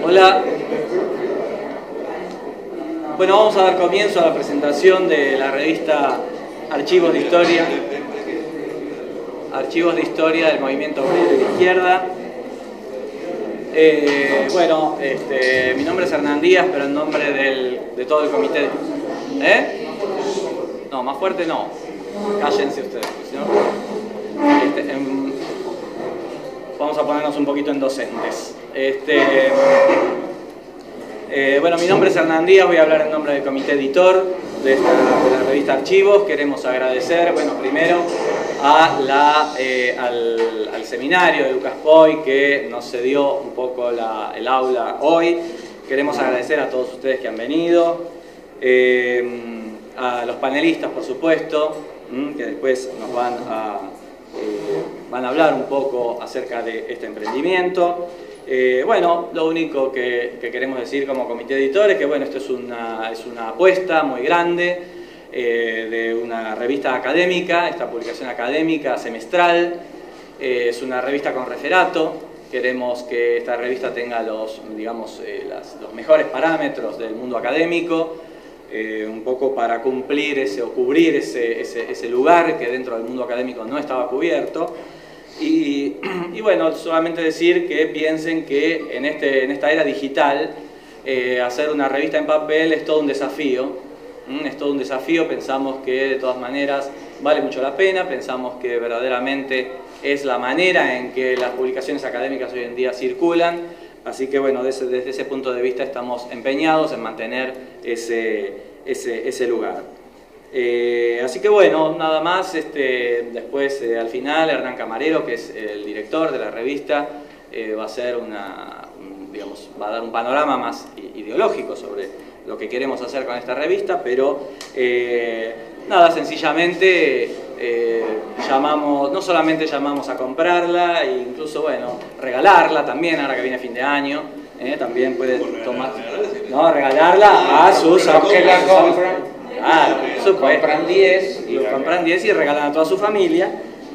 Hola. Bueno, vamos a dar comienzo a la presentación de la revista Archivos de Historia. Archivos de Historia del Movimiento Obrero y de Izquierda. Mi nombre es Hernán Díaz, pero en nombre de todo el comité. No, más fuerte no. Cállense ustedes, ¿no? Vamos a ponernos un poquito en docentes. Mi nombre es Hernán Díaz, voy a hablar en nombre del comité editor de la revista Archivos. Queremos agradecer, primero al seminario de Lucas Poy que nos cedió un poco el aula hoy. Queremos agradecer a todos ustedes que han venido, a los panelistas, por supuesto, que después nos van a hablar un poco acerca de este emprendimiento. Lo único que queremos decir como comité editor es que esto es una apuesta muy grande de una revista académica, esta publicación académica semestral. Es una revista con referato. Queremos que esta revista tenga los mejores parámetros del mundo académico, un poco para cumplir cubrir ese lugar que dentro del mundo académico no estaba cubierto. Y solamente decir que piensen que en esta era digital hacer una revista en papel es todo un desafío. Es todo un desafío, pensamos que de todas maneras vale mucho la pena, pensamos que verdaderamente es la manera en que las publicaciones académicas hoy en día circulan, así que desde ese punto de vista estamos empeñados en mantener ese lugar. Así que nada más. Después al final Hernán Camarero, que es el director de la revista, va a dar un panorama más ideológico sobre lo que queremos hacer con esta revista, pero sencillamente no solamente llamamos a comprarla, e incluso regalarla también, ahora que viene fin de año, también puede tomar, regalarla a sus compran 10 y regalan a toda su familia,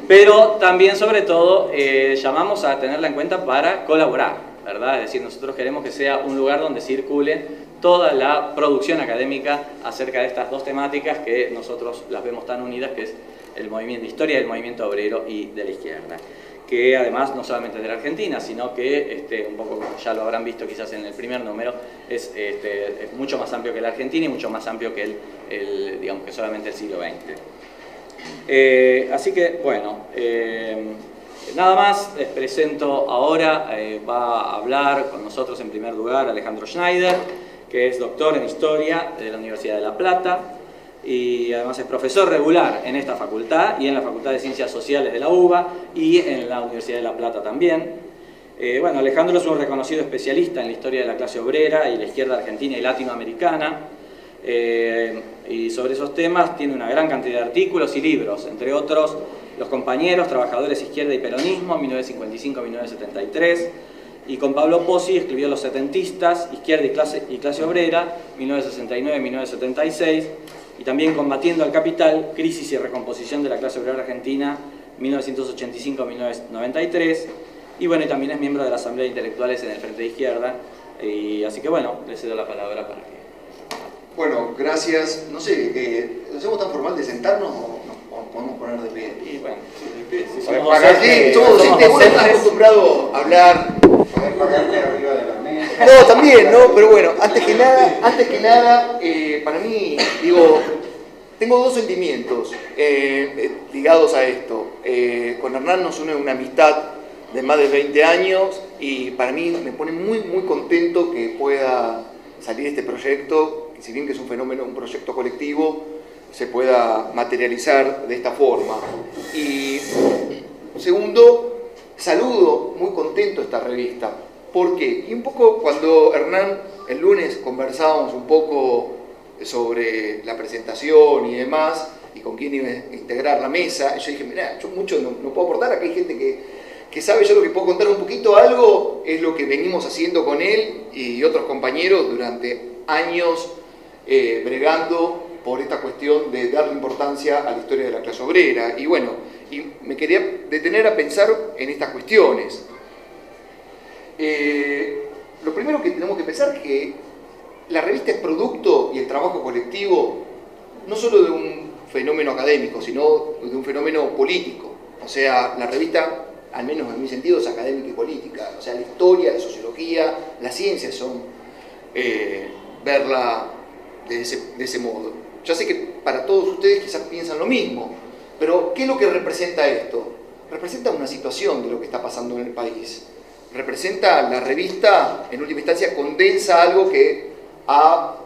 pero también, sobre todo, llamamos a tenerla en cuenta para colaborar, ¿verdad? Es decir, nosotros queremos que sea un lugar donde circule toda la producción académica acerca de estas dos temáticas que nosotros las vemos tan unidas, que es el movimiento de historia del movimiento obrero y de la izquierda, que además no solamente es de la Argentina, sino que un poco ya lo habrán visto quizás en el primer número, es mucho más amplio que la Argentina y mucho más amplio que que solamente el siglo XX. Así que nada más, les presento ahora, va a hablar con nosotros en primer lugar Alejandro Schneider, que es doctor en Historia de la Universidad de La Plata y además es profesor regular en esta facultad y en la Facultad de Ciencias Sociales de la UBA y en la Universidad de La Plata también. Alejandro es un reconocido especialista en la historia de la clase obrera y la izquierda argentina y latinoamericana, y sobre esos temas tiene una gran cantidad de artículos y libros, entre otros Los compañeros, trabajadores, izquierda y peronismo, 1955-1973, y con Pablo Pozzi escribió Los setentistas, izquierda y clase obrera, 1969-1976, y también Combatiendo al capital, crisis y recomposición de la clase obrera argentina, 1985-1993, y también es miembro de la Asamblea de Intelectuales en el Frente de Izquierda, y así que le cedo la palabra para que... Bueno, gracias. No sé, ¿lo hacemos tan formal de sentarnos o nos podemos poner de pie? Y de pie. Somos docentes, vos estás acostumbrado a hablar. Pagarte arriba de la mesa. No, también, ¿no? Pero antes que nada, para mí, tengo dos sentimientos ligados a esto. Con Hernán nos une una amistad de más de 20 años y para mí me pone muy, muy contento que pueda salir este proyecto, que si bien que es un fenómeno, un proyecto colectivo, se pueda materializar de esta forma. Y segundo, saludo muy contento esta revista. ¿Por qué? Y un poco cuando Hernán el lunes conversábamos un poco sobre la presentación y demás, y con quién iba a integrar la mesa, yo dije, mirá, yo mucho no puedo aportar, acá hay gente que sabe. Yo lo que puedo contar un poquito algo es lo que venimos haciendo con él y otros compañeros durante años, bregando por esta cuestión de darle importancia a la historia de la clase obrera. Y me quería detener a pensar en estas cuestiones. Lo primero que tenemos que pensar es que la revista es producto y el trabajo colectivo no solo de un fenómeno académico, sino de un fenómeno político. O sea, la revista, al menos en mi sentido, es académica y política. O sea, la historia, la sociología, las ciencias son verla de ese modo. Ya sé que para todos ustedes quizás piensan lo mismo, pero ¿qué es lo que representa esto? Representa una situación de lo que está pasando en el país. Representa, la revista, en última instancia, condensa algo que ha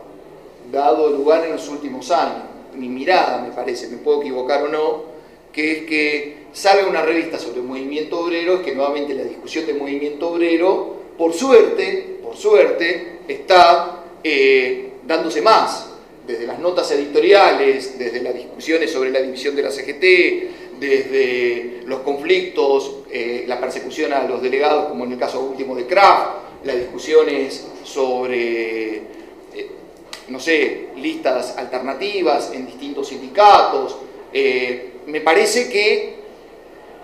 dado lugar en los últimos años. Mi mirada, me parece, me puedo equivocar o no, que es que salga una revista sobre el movimiento obrero, es que nuevamente la discusión del movimiento obrero, por suerte, está dándose más, desde las notas editoriales, desde las discusiones sobre la división de la CGT, desde los conflictos, la persecución a los delegados, como en el caso último de Kraft, las discusiones sobre, no sé, listas alternativas en distintos sindicatos. Me parece que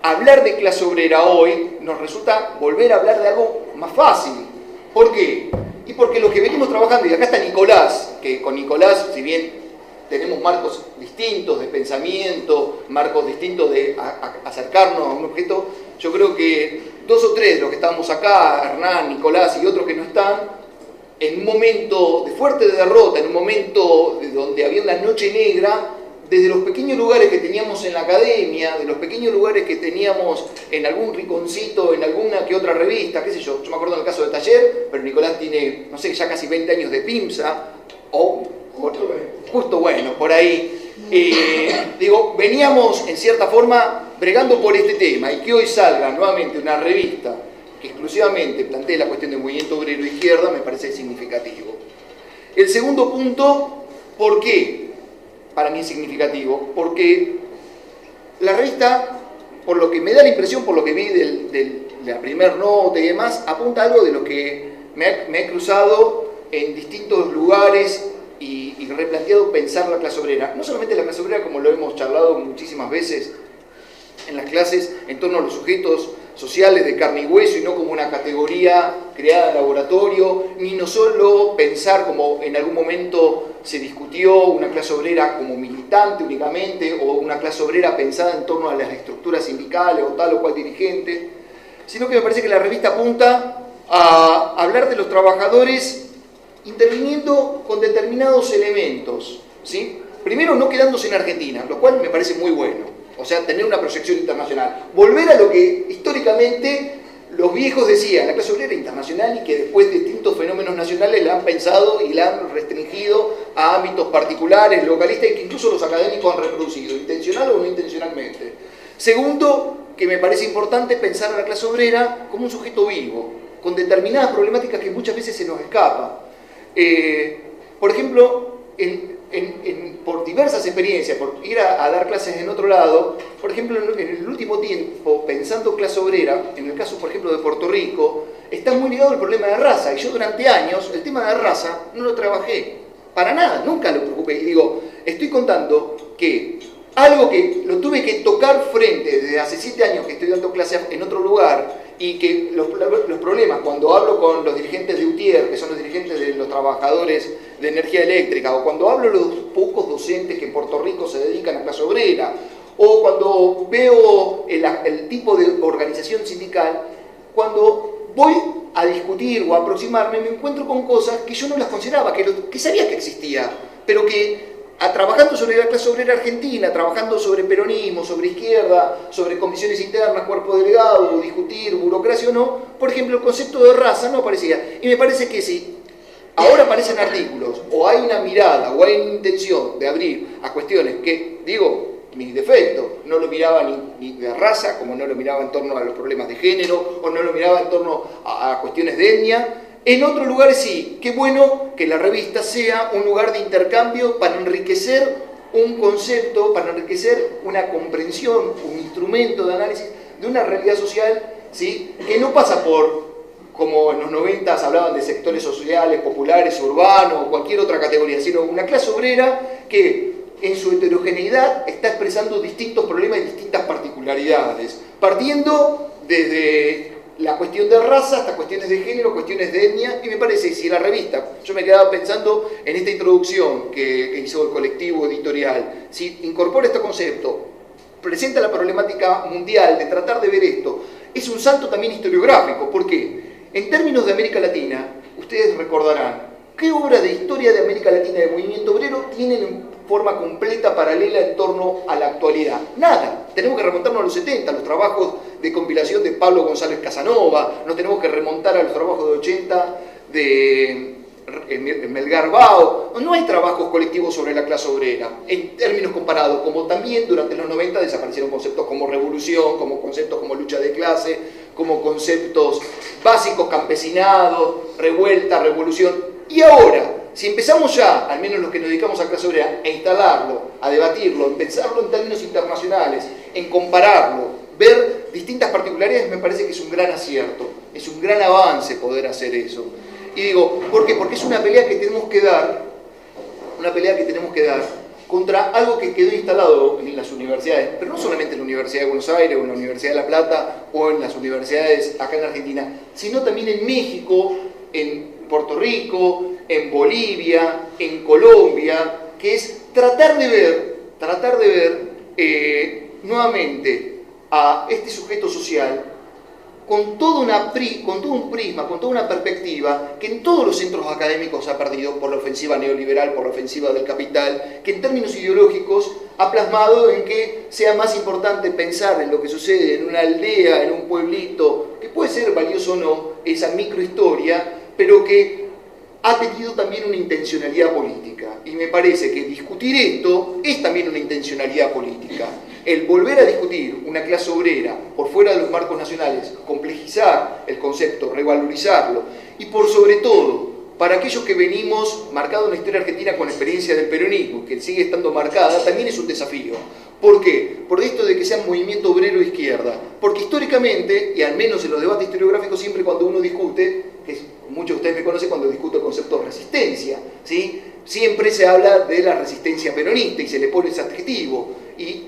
hablar de clase obrera hoy nos resulta volver a hablar de algo más fácil. ¿Por qué? Y porque lo que venimos trabajando, y acá está Nicolás, que con Nicolás, si bien tenemos marcos distintos de pensamiento, marcos distintos de acercarnos a un objeto, yo creo que dos o tres de los que estamos acá, Hernán, Nicolás y otros que no están, en un momento de fuerte derrota, en un momento donde había una noche negra, desde los pequeños lugares que teníamos en la academia, de los pequeños lugares que teníamos en algún rinconcito, en alguna que otra revista, qué sé yo me acuerdo en el caso de Taller, pero Nicolás tiene, no sé, ya casi 20 años de PIMSA, o justo bueno, por ahí. Digo, veníamos en cierta forma bregando por este tema, y que hoy salga nuevamente una revista que exclusivamente plantee la cuestión del movimiento obrero izquierda, me parece significativo. El segundo punto, ¿por qué? Para mí es significativo, porque la revista, por lo que me da la impresión, por lo que vi de la primer nota y demás, apunta algo de lo que me he cruzado en distintos lugares y replanteado pensar la clase obrera. No solamente la clase obrera, como lo hemos charlado muchísimas veces en las clases, en torno a los sujetos sociales de carne y hueso, y no como una categoría creada en laboratorio, ni no solo pensar, como en algún momento se discutió, una clase obrera como militante únicamente, o una clase obrera pensada en torno a las estructuras sindicales o tal o cual dirigente, sino que me parece que la revista apunta a hablar de los trabajadores interviniendo con determinados elementos, ¿sí? Primero, no quedándose en Argentina, lo cual me parece muy bueno. O sea, tener una proyección internacional. Volver a lo que históricamente los viejos decían, la clase obrera internacional, y que después distintos fenómenos nacionales la han pensado y la han restringido a ámbitos particulares, localistas, y que incluso los académicos han reproducido, intencional o no intencionalmente. Segundo, que me parece importante pensar a la clase obrera como un sujeto vivo, con determinadas problemáticas que muchas veces se nos escapan. Por ejemplo, por diversas experiencias, por ir a dar clases en otro lado, por ejemplo, en el último tiempo, pensando clase obrera, en el caso, por ejemplo, de Puerto Rico, está muy ligado al problema de raza, y yo durante años el tema de raza no lo trabajé, para nada, nunca lo preocupé, y digo, estoy contando que algo que lo tuve que tocar frente desde hace 7 años que estoy dando clases en otro lugar, y que los problemas, cuando hablo con los dirigentes de UTIER, que son los dirigentes de los trabajadores de energía eléctrica, o cuando hablo de los pocos docentes que en Puerto Rico se dedican a clase obrera, o cuando veo el tipo de organización sindical, cuando voy a discutir o a aproximarme, me encuentro con cosas que yo no las consideraba, que sabía que existía, pero que trabajando sobre la clase obrera argentina, trabajando sobre peronismo, sobre izquierda, sobre comisiones internas, cuerpo delegado, discutir burocracia o no, por ejemplo, el concepto de raza no aparecía. Y me parece que si ahora aparecen artículos, o hay una mirada, o hay una intención de abrir a cuestiones que, digo, mi defecto, no lo miraba ni de raza, como no lo miraba en torno a los problemas de género, o no lo miraba en torno a cuestiones de etnia. En otros lugares sí, qué bueno que la revista sea un lugar de intercambio para enriquecer un concepto, para enriquecer una comprensión, un instrumento de análisis de una realidad social, ¿sí? Que no pasa por, como en los 90s hablaban de sectores sociales, populares, urbanos o cualquier otra categoría, sino una clase obrera que en su heterogeneidad está expresando distintos problemas y distintas particularidades, partiendo desde la cuestión de raza, hasta cuestiones de género, cuestiones de etnia, y me parece, si la revista, yo me quedaba pensando en esta introducción que hizo el colectivo editorial, si incorpora este concepto, presenta la problemática mundial de tratar de ver esto, es un salto también historiográfico. ¿Por qué? En términos de América Latina, ustedes recordarán, ¿qué obra de historia de América Latina de movimiento obrero tienen en forma completa, paralela en torno a la actualidad? Nada. Tenemos que remontarnos a los 70, a los trabajos de compilación de Pablo González Casanova, nos tenemos que remontar a los trabajos de 80 de Melgar Bao. No hay trabajos colectivos sobre la clase obrera, en términos comparados, como también durante los 90 desaparecieron conceptos como revolución, como conceptos como lucha de clase, como conceptos básicos, campesinado, revuelta, revolución. Y ahora, si empezamos ya, al menos los que nos dedicamos a clase obrera, a instalarlo, a debatirlo, a pensarlo en términos internacionales, en compararlo, ver distintas particularidades, me parece que es un gran acierto, es un gran avance poder hacer eso. Y digo, ¿por qué? Porque es una pelea que tenemos que dar, contra algo que quedó instalado en las universidades, pero no solamente en la Universidad de Buenos Aires o en la Universidad de La Plata o en las universidades acá en Argentina, sino también en México, en Puerto Rico, en Bolivia, en Colombia, que es tratar de ver nuevamente a este sujeto social con todo un prisma, con toda una perspectiva que en todos los centros académicos ha perdido por la ofensiva neoliberal, por la ofensiva del capital, que en términos ideológicos ha plasmado en que sea más importante pensar en lo que sucede en una aldea, en un pueblito, que puede ser valioso o no, esa microhistoria, pero que ha tenido también una intencionalidad política. Y me parece que discutir esto es también una intencionalidad política. El volver a discutir una clase obrera por fuera de los marcos nacionales, complejizar el concepto, revalorizarlo, y por sobre todo, para aquellos que venimos marcados en la historia argentina con la experiencia del peronismo, que sigue estando marcada, también es un desafío. ¿Por qué? Por esto de que sea movimiento obrero izquierda. Porque históricamente, y al menos en los debates historiográficos, siempre cuando uno discute, que muchos de ustedes me conocen cuando discuto el concepto de resistencia, ¿sí? Siempre se habla de la resistencia peronista y se le pone ese adjetivo. Y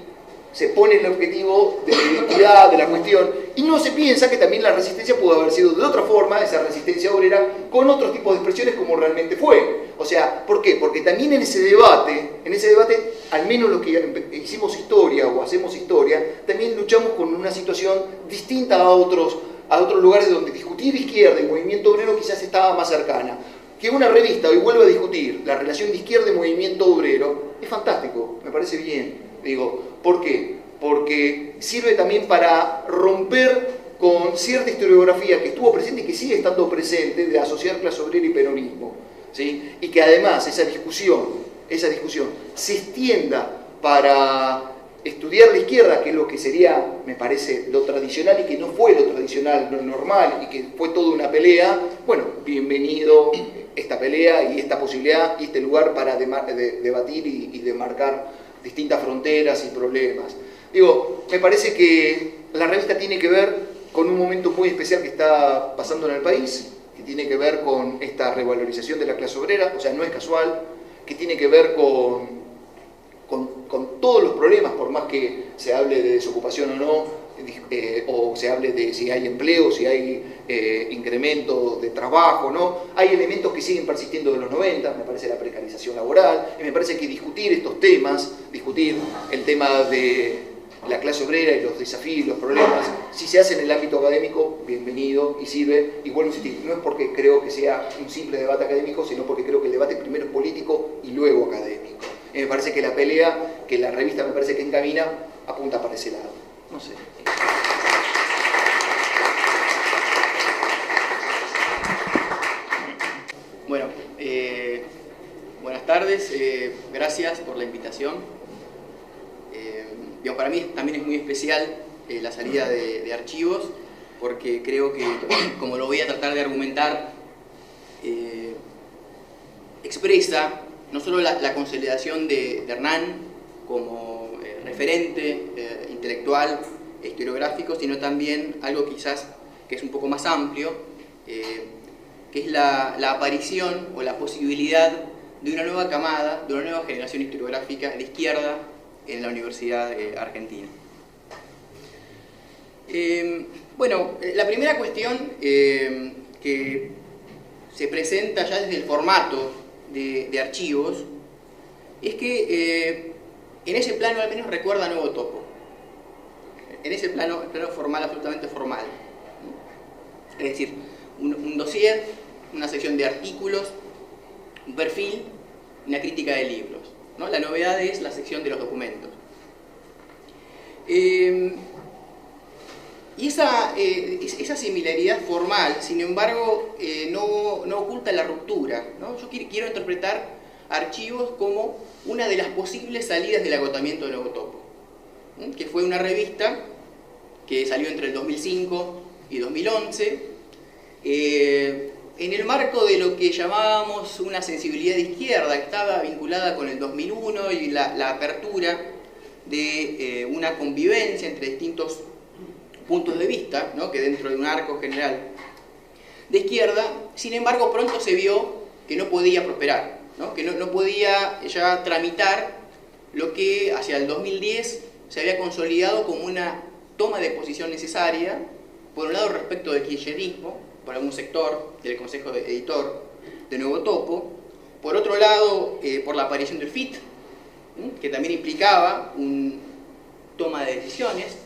se pone el objetivo de la identidad, de la cuestión, y no se piensa que también la resistencia pudo haber sido de otra forma, esa resistencia obrera, con otros tipos de expresiones como realmente fue. O sea, ¿por qué? Porque también en ese debate, al menos los que hicimos historia o hacemos historia, también luchamos con una situación distinta a otros lugares donde discutir izquierda y movimiento obrero quizás estaba más cercana. Que una revista hoy vuelva a discutir la relación de izquierda y movimiento obrero es fantástico, me parece bien. Digo, ¿por qué? Porque sirve también para romper con cierta historiografía que estuvo presente y que sigue estando presente de asociar clase obrera y peronismo, ¿sí? Y que además esa discusión se extienda para estudiar la izquierda, que es lo que sería, me parece, lo tradicional y que no fue lo tradicional, lo normal y que fue toda una pelea. Bueno, bienvenido esta pelea y esta posibilidad y este lugar para debatir y demarcar distintas fronteras y problemas. Digo, me parece que la revista tiene que ver con un momento muy especial que está pasando en el país, que tiene que ver con esta revalorización de la clase obrera, o sea, no es casual, que tiene que ver con todos los problemas, por más que se hable de desocupación o no, o se hable de si hay empleo, si hay incremento de trabajo, ¿no? Hay elementos que siguen persistiendo de los 90, me parece la precarización laboral, y me parece que discutir estos temas, discutir el tema de la clase obrera y los desafíos y los problemas, si se hace en el ámbito académico, bienvenido y sirve. Y vuelvo a insistir, no es porque creo que sea un simple debate académico, sino porque creo que el debate primero es político y luego académico. Y me parece que la pelea, que la revista me parece que encamina, apunta para ese lado. No sé. Bueno, buenas tardes, gracias por la invitación. Para mí también es muy especial la salida de archivos, porque creo que, como lo voy a tratar de argumentar, expresa no solo la consolidación de Hernán como referente intelectual e historiográfico, sino también algo quizás que es un poco más amplio, que es la aparición o la posibilidad de una nueva camada, de una nueva generación historiográfica de izquierda en la Universidad Argentina. Bueno, la primera cuestión que se presenta ya desde el formato de archivos es que en ese plano al menos recuerda a Nuevo Topo. En ese plano, el plano formal, absolutamente formal. Es decir, un dossier, una sección de artículos, un perfil, una crítica de libros, ¿no? La novedad es la sección de los documentos. Y esa similaridad formal, sin embargo, no oculta la ruptura, ¿no? Yo quiero interpretar archivos como una de las posibles salidas del agotamiento de Nuevo Topo, que fue una revista que salió entre el 2005 y 2011, en el marco de lo que llamábamos una sensibilidad de izquierda, que estaba vinculada con el 2001 y la apertura de una convivencia entre distintos puntos de vista, ¿no? Que dentro de un arco general de izquierda, sin embargo pronto se vio que no podía prosperar, ¿no? Que no podía ya tramitar lo que hacia el 2010 se había consolidado como una toma de posición necesaria, por un lado respecto del kirchnerismo, por algún sector del consejo editor de Nuevo Topo, por otro lado por la aparición del FIT, que también implicaba una toma de decisiones,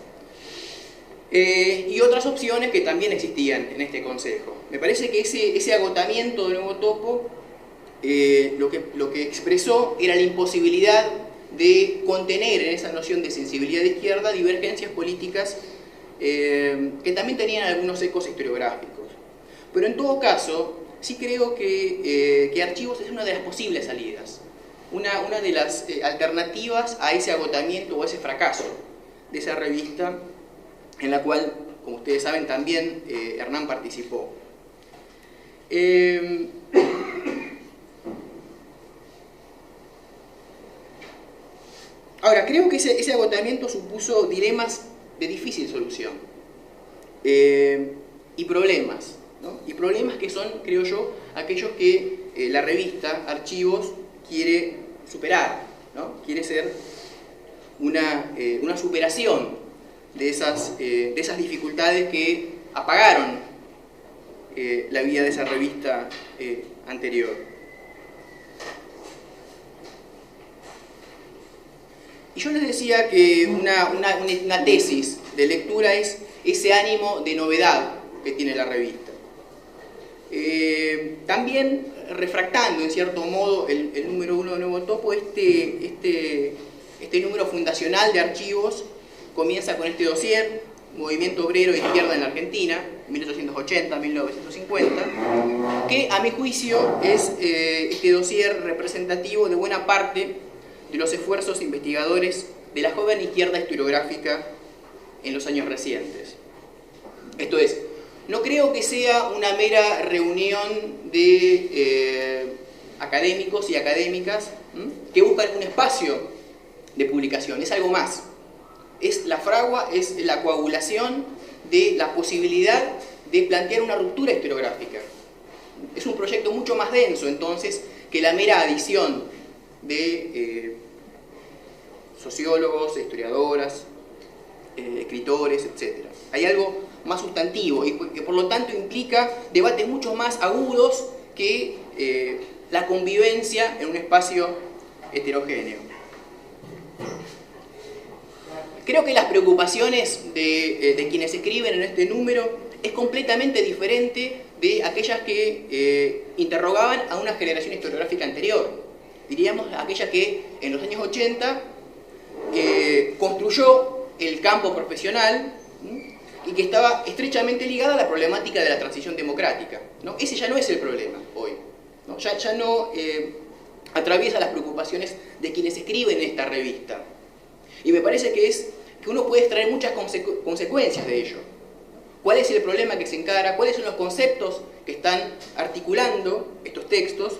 y otras opciones que también existían en este consejo. Me parece que ese agotamiento de Nuevo Topo lo que expresó era la imposibilidad de contener en esa noción de sensibilidad de izquierda divergencias políticas que también tenían algunos ecos historiográficos. Pero en todo caso, sí creo que archivos es una de las posibles salidas, una de las alternativas a ese agotamiento o a ese fracaso de esa revista, en la cual, como ustedes saben, también Hernán participó. Ahora, creo que ese agotamiento supuso dilemas de difícil solución y problemas, ¿no? Y problemas que son, creo yo, aquellos que la revista Archivos quiere superar, ¿no? Quiere ser una superación de esas dificultades que apagaron la vida de esa revista anterior. Y yo les decía que una tesis de lectura es ese ánimo de novedad que tiene la revista. También refractando en cierto modo el número 1 de Nuevo Topo, este número fundacional de Archivos comienza con este dossier, Movimiento Obrero e Izquierda en la Argentina, 1880-1950, que a mi juicio es este dossier representativo de buena parte de los esfuerzos investigadores de la joven izquierda historiográfica en los años recientes. Esto es, no creo que sea una mera reunión de académicos y académicas que buscan un espacio de publicación, es algo más. Es la fragua, es la coagulación de la posibilidad de plantear una ruptura historiográfica. Es un proyecto mucho más denso, entonces, que la mera adición de sociólogos, historiadoras, escritores, etc. Hay algo más sustantivo y que por lo tanto implica debates mucho más agudos que la convivencia en un espacio heterogéneo. Creo que las preocupaciones de quienes escriben en este número es completamente diferente de aquellas que interrogaban a una generación historiográfica anterior. Diríamos aquella que en los años 80 construyó el campo profesional y que estaba estrechamente ligada a la problemática de la transición democrática, ¿no? Ese ya no es el problema hoy, ¿no? Ya no atraviesa las preocupaciones de quienes escriben en esta revista. Y me parece que uno puede extraer muchas consecuencias de ello. ¿Cuál es el problema que se encara? ¿Cuáles son los conceptos que están articulando estos textos?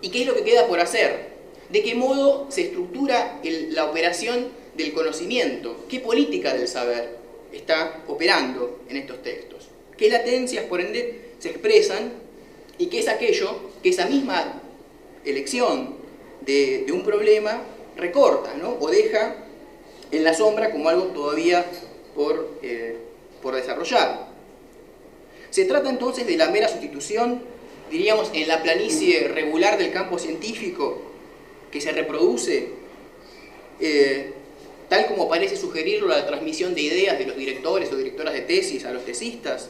¿Y qué es lo que queda por hacer? ¿De qué modo se estructura la operación del conocimiento? ¿Qué política del saber está operando en estos textos? ¿Qué latencias, por ende, se expresan? ¿Y qué es aquello que esa misma elección de un problema recorta, ¿no? O deja en la sombra como algo todavía por desarrollar. Se trata entonces de la mera sustitución, diríamos, en la planicie regular del campo científico que se reproduce, tal como parece sugerirlo la transmisión de ideas de los directores o directoras de tesis a los tesistas.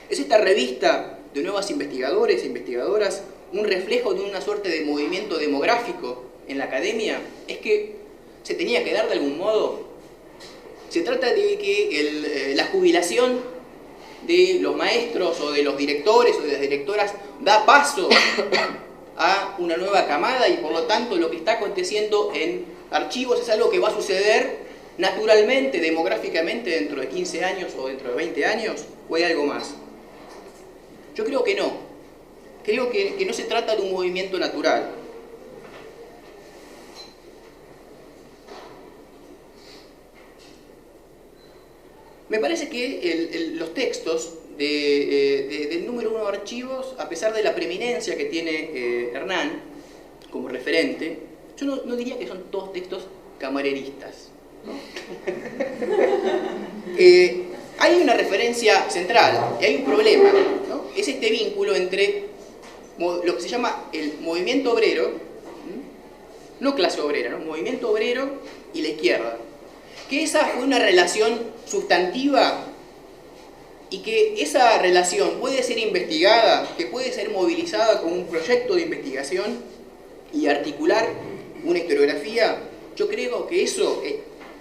¿Es esta revista de nuevos investigadores e investigadoras un reflejo de una suerte de movimiento demográfico en la academia? ¿Es que se tenía que dar de algún modo? Se trata de que la jubilación de los maestros o de los directores o de las directoras da paso a una nueva camada y por lo tanto lo que está aconteciendo en archivos es algo que va a suceder naturalmente, demográficamente dentro de 15 años o dentro de 20 años, o hay algo más. Yo creo que no. Creo que no se trata de un movimiento natural. Me parece que los textos del número 1 de archivos, a pesar de la preeminencia que tiene Hernán como referente, yo no diría que son todos textos camareristas, ¿no? Hay una referencia central y hay un problema, ¿no? Es este vínculo entre lo que se llama el movimiento obrero, no clase obrera, ¿no? Movimiento obrero y la izquierda. Que esa fue una relación sustantiva y que esa relación puede ser investigada, que puede ser movilizada como un proyecto de investigación y articular una historiografía. Yo creo que eso,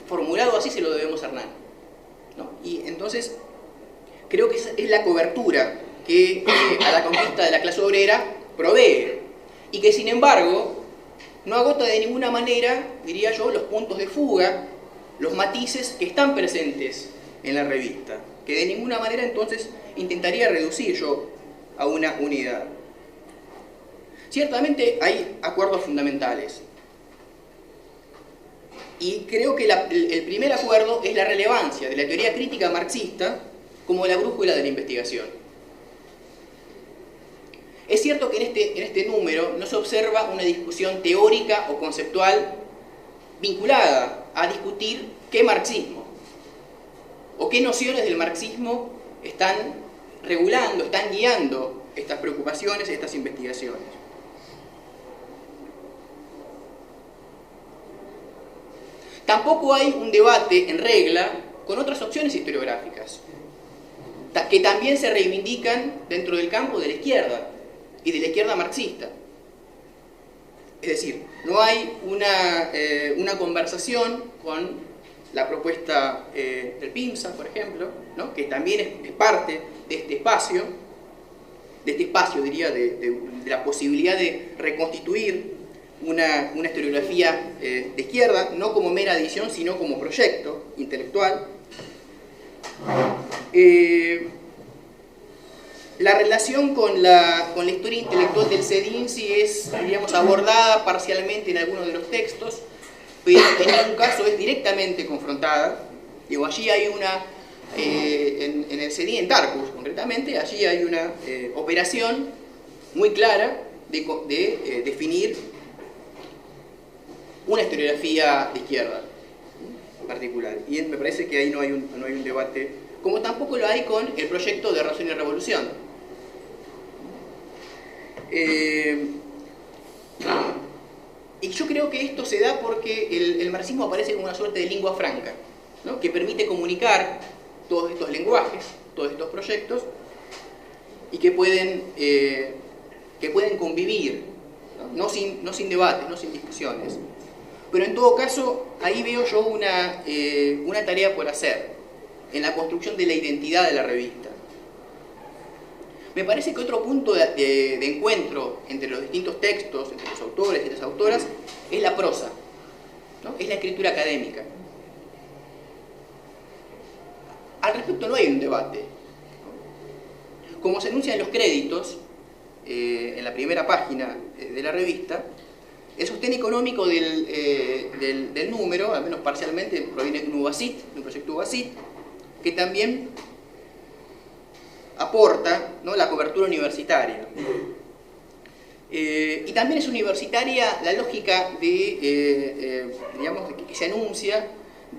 formulado así, se lo debemos a Hernán, ¿no? Y entonces creo que esa es la cobertura que a la conquista de la clase obrera provee y que sin embargo no agota de ninguna manera, diría yo, los puntos de fuga, los matices que están presentes en la revista, que de ninguna manera entonces intentaría reducir yo a una unidad. Ciertamente hay acuerdos fundamentales y creo que el primer acuerdo es la relevancia de la teoría crítica marxista como la brújula de la investigación. Es cierto que en este número no se observa una discusión teórica o conceptual vinculada a discutir qué marxismo o qué nociones del marxismo están regulando, están guiando estas preocupaciones, estas investigaciones. Tampoco hay un debate en regla con otras opciones historiográficas que también se reivindican dentro del campo de la izquierda y de la izquierda marxista. Es decir, no hay una conversación con la propuesta del PIMSA, por ejemplo, ¿no? Que también es parte de este espacio, diría, de la posibilidad de reconstituir una historiografía de izquierda, no como mera adición, sino como proyecto intelectual. La relación con la historia intelectual del CEDIN sí es, diríamos, abordada parcialmente en algunos de los textos, pero en algún caso es directamente confrontada. Digo, allí hay una, en el CEDIN, en Tarkus concretamente, allí hay una operación muy clara de definir una historiografía de izquierda particular. Y me parece que ahí no hay un debate, como tampoco lo hay con el proyecto de Razón y Revolución. Y yo creo que esto se da porque el marxismo aparece como una suerte de lingua franca, ¿no? Que permite comunicar todos estos lenguajes, todos estos proyectos, y que pueden convivir, ¿no? No sin debates, no sin discusiones. Pero en todo caso, ahí veo yo una tarea por hacer en la construcción de la identidad de la revista. Me parece que otro punto de encuentro entre los distintos textos, entre los autores y las autoras, es la prosa, ¿no? Es la escritura académica. Al respecto no hay un debate. Como se anuncia en los créditos, en la primera página de la revista, el sostén económico del número, al menos parcialmente, proviene de un UBASIT, de un proyecto UBASIT, que también aporta, ¿no?, la cobertura universitaria. Y también es universitaria la lógica digamos, que se anuncia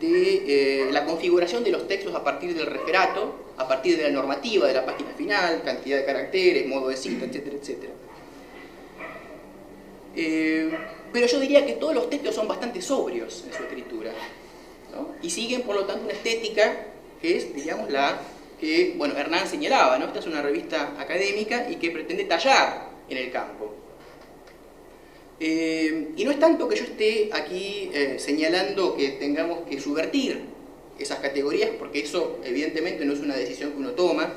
de la configuración de los textos a partir del referato, a partir de la normativa de la página final, cantidad de caracteres, modo de cita, etcétera, etcétera. Pero yo diría que todos los textos son bastante sobrios en su escritura, ¿no? Y siguen, por lo tanto, una estética que es, digamos, la que, bueno, Hernán señalaba, ¿no? Esta es una revista académica y que pretende tallar en el campo. Y no es tanto que yo esté aquí señalando que tengamos que subvertir esas categorías, porque eso evidentemente no es una decisión que uno toma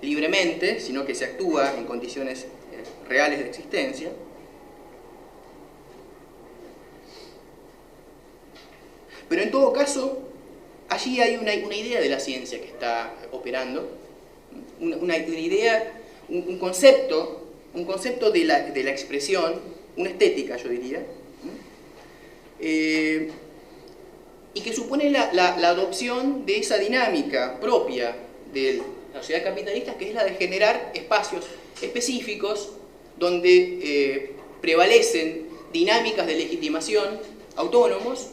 libremente, sino que se actúa en condiciones reales de existencia. Pero en todo caso, allí hay una idea de la ciencia que está operando, una idea, un concepto de la expresión, una estética, yo diría, y que supone la adopción de esa dinámica propia de la sociedad capitalista, que es la de generar espacios específicos donde prevalecen dinámicas de legitimación autónomos,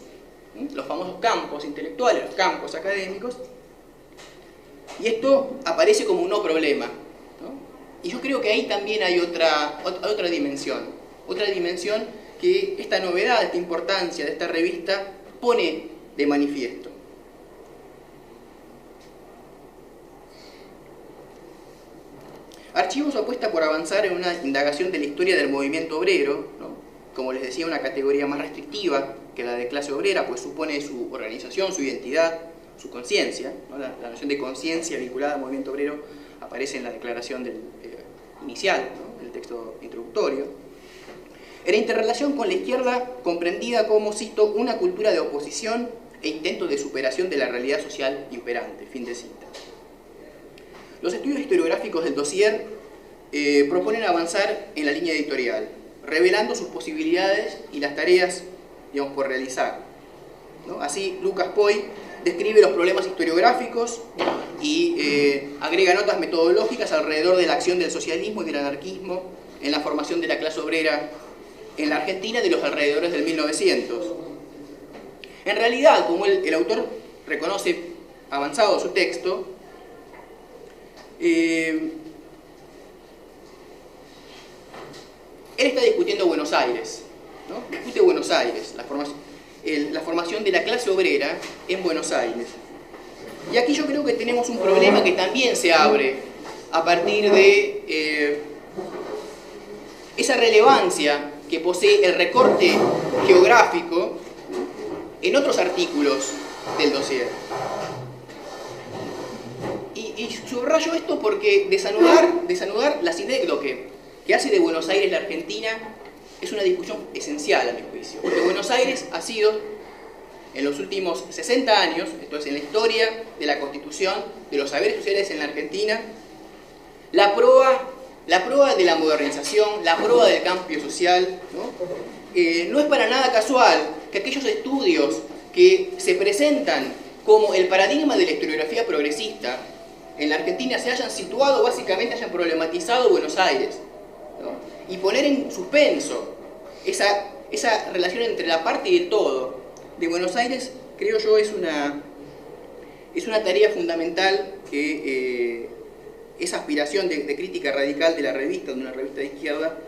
los famosos campos intelectuales, los campos académicos, y esto aparece como un no problema, ¿no? Y yo creo que ahí también hay otra dimensión que esta novedad, esta importancia de esta revista pone de manifiesto. Archivos apuesta por avanzar en una indagación de la historia del movimiento obrero, ¿no? Como les decía, una categoría más restrictiva que la de clase obrera, pues supone su organización, su identidad, su conciencia, ¿no? La noción de conciencia vinculada al movimiento obrero aparece en la declaración inicial, ¿no? El texto introductorio. En la interrelación con la izquierda, comprendida como, cito, una cultura de oposición e intento de superación de la realidad social imperante, fin de cita. Los estudios historiográficos del dossier proponen avanzar en la línea editorial, revelando sus posibilidades y las tareas, digamos, por realizar, ¿no? Así, Lucas Poy describe los problemas historiográficos y agrega notas metodológicas alrededor de la acción del socialismo y del anarquismo en la formación de la clase obrera en la Argentina de los alrededores del 1900. En realidad, como el autor reconoce avanzado su texto, él está discutiendo Buenos Aires, ¿no? Discute Buenos Aires, la formación de la clase obrera en Buenos Aires. Y aquí yo creo que tenemos un problema que también se abre a partir de esa relevancia que posee el recorte geográfico en otros artículos del dossier. Y subrayo esto porque desanudar las ideas que hace de Buenos Aires la Argentina es una discusión esencial a mi juicio. Porque Buenos Aires ha sido, en los últimos 60 años, esto es en la historia de la constitución, de los saberes sociales en la Argentina, la prueba de la modernización, la prueba del cambio social, ¿no? No es para nada casual que aquellos estudios que se presentan como el paradigma de la historiografía progresista en la Argentina se hayan situado, básicamente hayan problematizado Buenos Aires, ¿no? Y poner en suspenso esa relación entre la parte y el todo de Buenos Aires, creo yo, es una tarea fundamental que esa aspiración de crítica radical de la revista, de una revista de izquierda,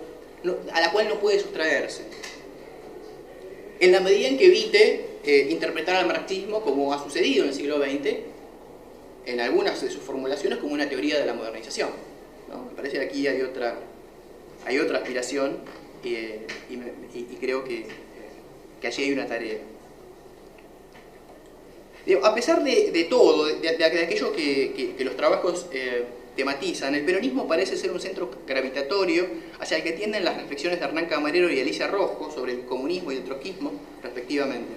a la cual no puede sustraerse. En la medida en que evite interpretar al marxismo, como ha sucedido en el siglo XX, en algunas de sus formulaciones, como una teoría de la modernización, ¿no? Me parece que aquí hay otra aspiración y creo que allí hay una tarea. A pesar de todo, de aquello que los trabajos tematizan, el peronismo parece ser un centro gravitatorio hacia el que tienden las reflexiones de Hernán Camarero y Alicia Rojo sobre el comunismo y el trotskismo, respectivamente.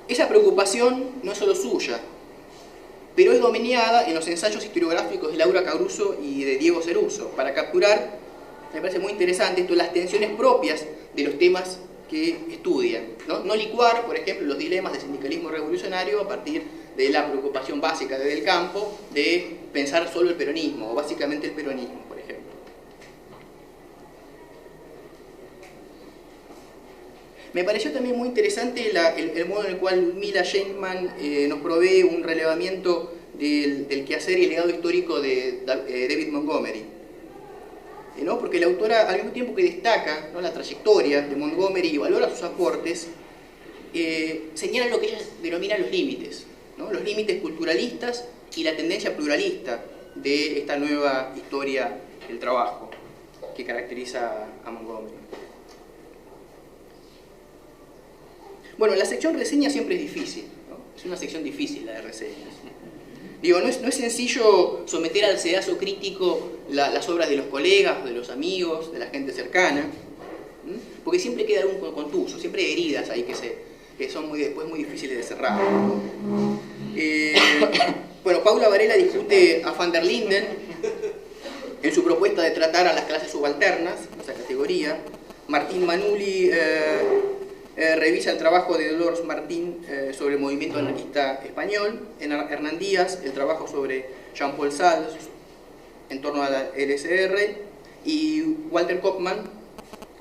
Esa preocupación no es solo suya, pero es dominada en los ensayos historiográficos de Laura Caruso y de Diego Ceruso, para capturar, me parece muy interesante esto, las tensiones propias de los temas que estudian, ¿no? No licuar, por ejemplo, los dilemas del sindicalismo revolucionario a partir de la preocupación básica desde el campo de pensar solo el peronismo, o básicamente el peronismo, por ejemplo. Me pareció también muy interesante el modo en el cual Mila Schenkman nos provee un relevamiento del quehacer y el legado histórico de David Montgomery. ¿No? Porque la autora, al mismo tiempo que destaca, ¿no?, la trayectoria de Montgomery y valora sus aportes, señala lo que ella denomina los límites, ¿no?, los límites culturalistas y la tendencia pluralista de esta nueva historia del trabajo que caracteriza a Montgomery. Bueno, la sección reseña siempre es difícil, ¿no? Es una sección difícil la de reseñas. Digo, no es sencillo someter al sedazo crítico las obras de los colegas, de los amigos, de la gente cercana, porque siempre queda algún contuso, siempre hay heridas ahí que son después muy difíciles de cerrar. Bueno, Paula Varela discute a van der Linden en su propuesta de tratar a las clases subalternas, esa categoría. Martín Manuli revisa el trabajo de Dolores Martín sobre el movimiento anarquista español. En Hernán Díaz, el trabajo sobre Jean-Paul Sartre en torno a la LSR. Y Walter Kopman,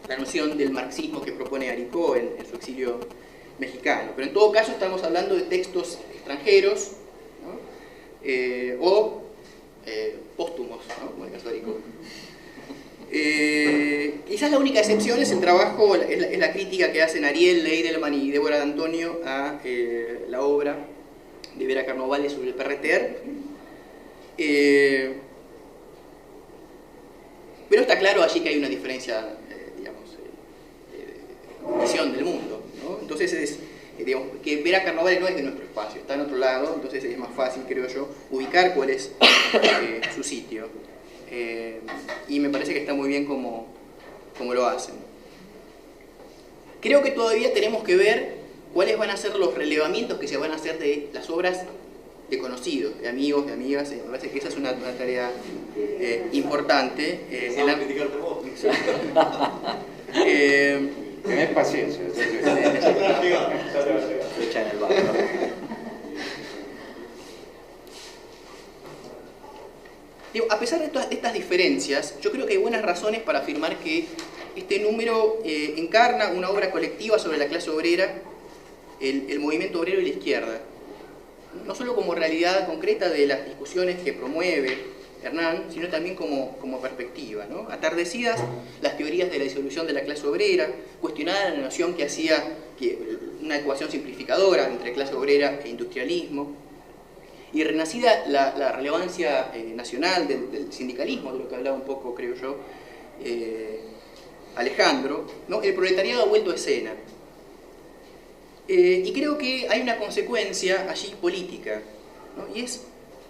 la noción del marxismo que propone Aricó en su exilio mexicano. Pero en todo caso estamos hablando de textos extranjeros, ¿no? O póstumos, ¿no?, como el caso de Aricó. Quizás la única excepción es el trabajo, es la crítica que hacen Ariel Leidelman y Débora D'Antonio a la obra de Vera Carnovale sobre el PRTR. Pero está claro allí que hay una diferencia, digamos, de visión del mundo, ¿no? Entonces digamos, que Vera Carnovale no es de nuestro espacio, está en otro lado, entonces es más fácil, creo yo, ubicar cuál es su sitio. Y me parece que está muy bien como lo hacen. Creo que todavía tenemos que ver cuáles van a ser los relevamientos que se van a hacer de las obras de conocidos, de amigos, de amigas. Me parece que esa es una tarea importante. Vamos a criticarte vos. Tenés paciencia. Echa en el barro. Digo, a pesar de todas estas diferencias, yo creo que hay buenas razones para afirmar que este número encarna una obra colectiva sobre la clase obrera, el movimiento obrero y la izquierda. No solo como realidad concreta de las discusiones que promueve Hernán, sino también como perspectiva, ¿no? Atardecidas las teorías de la disolución de la clase obrera, cuestionada la noción que hacía una ecuación simplificadora entre clase obrera e industrialismo, y renacida la relevancia nacional del sindicalismo, de lo que hablaba un poco, creo yo, Alejandro, ¿no? El proletariado ha vuelto a escena. Y creo que hay una consecuencia allí política, ¿no? Y es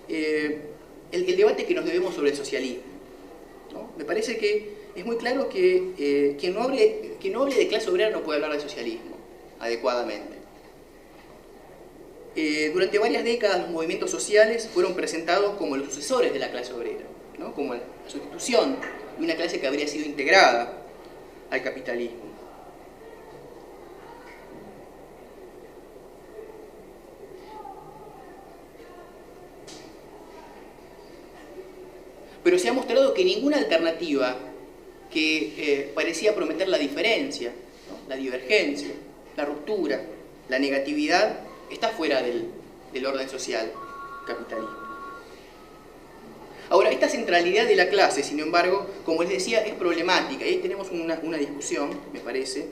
el debate que nos debemos sobre el socialismo, ¿no? Me parece que es muy claro que quien no hable de clase obrera no puede hablar de socialismo adecuadamente. Durante varias décadas los movimientos sociales fueron presentados como los sucesores de la clase obrera, ¿no? Como la sustitución de una clase que habría sido integrada al capitalismo. Pero se ha mostrado que ninguna alternativa que parecía prometer la diferencia, ¿no?, la divergencia, la ruptura, la negatividad, está fuera del orden social capitalista. Ahora, esta centralidad de la clase, sin embargo, como les decía, es problemática. Y ahí tenemos una discusión, me parece,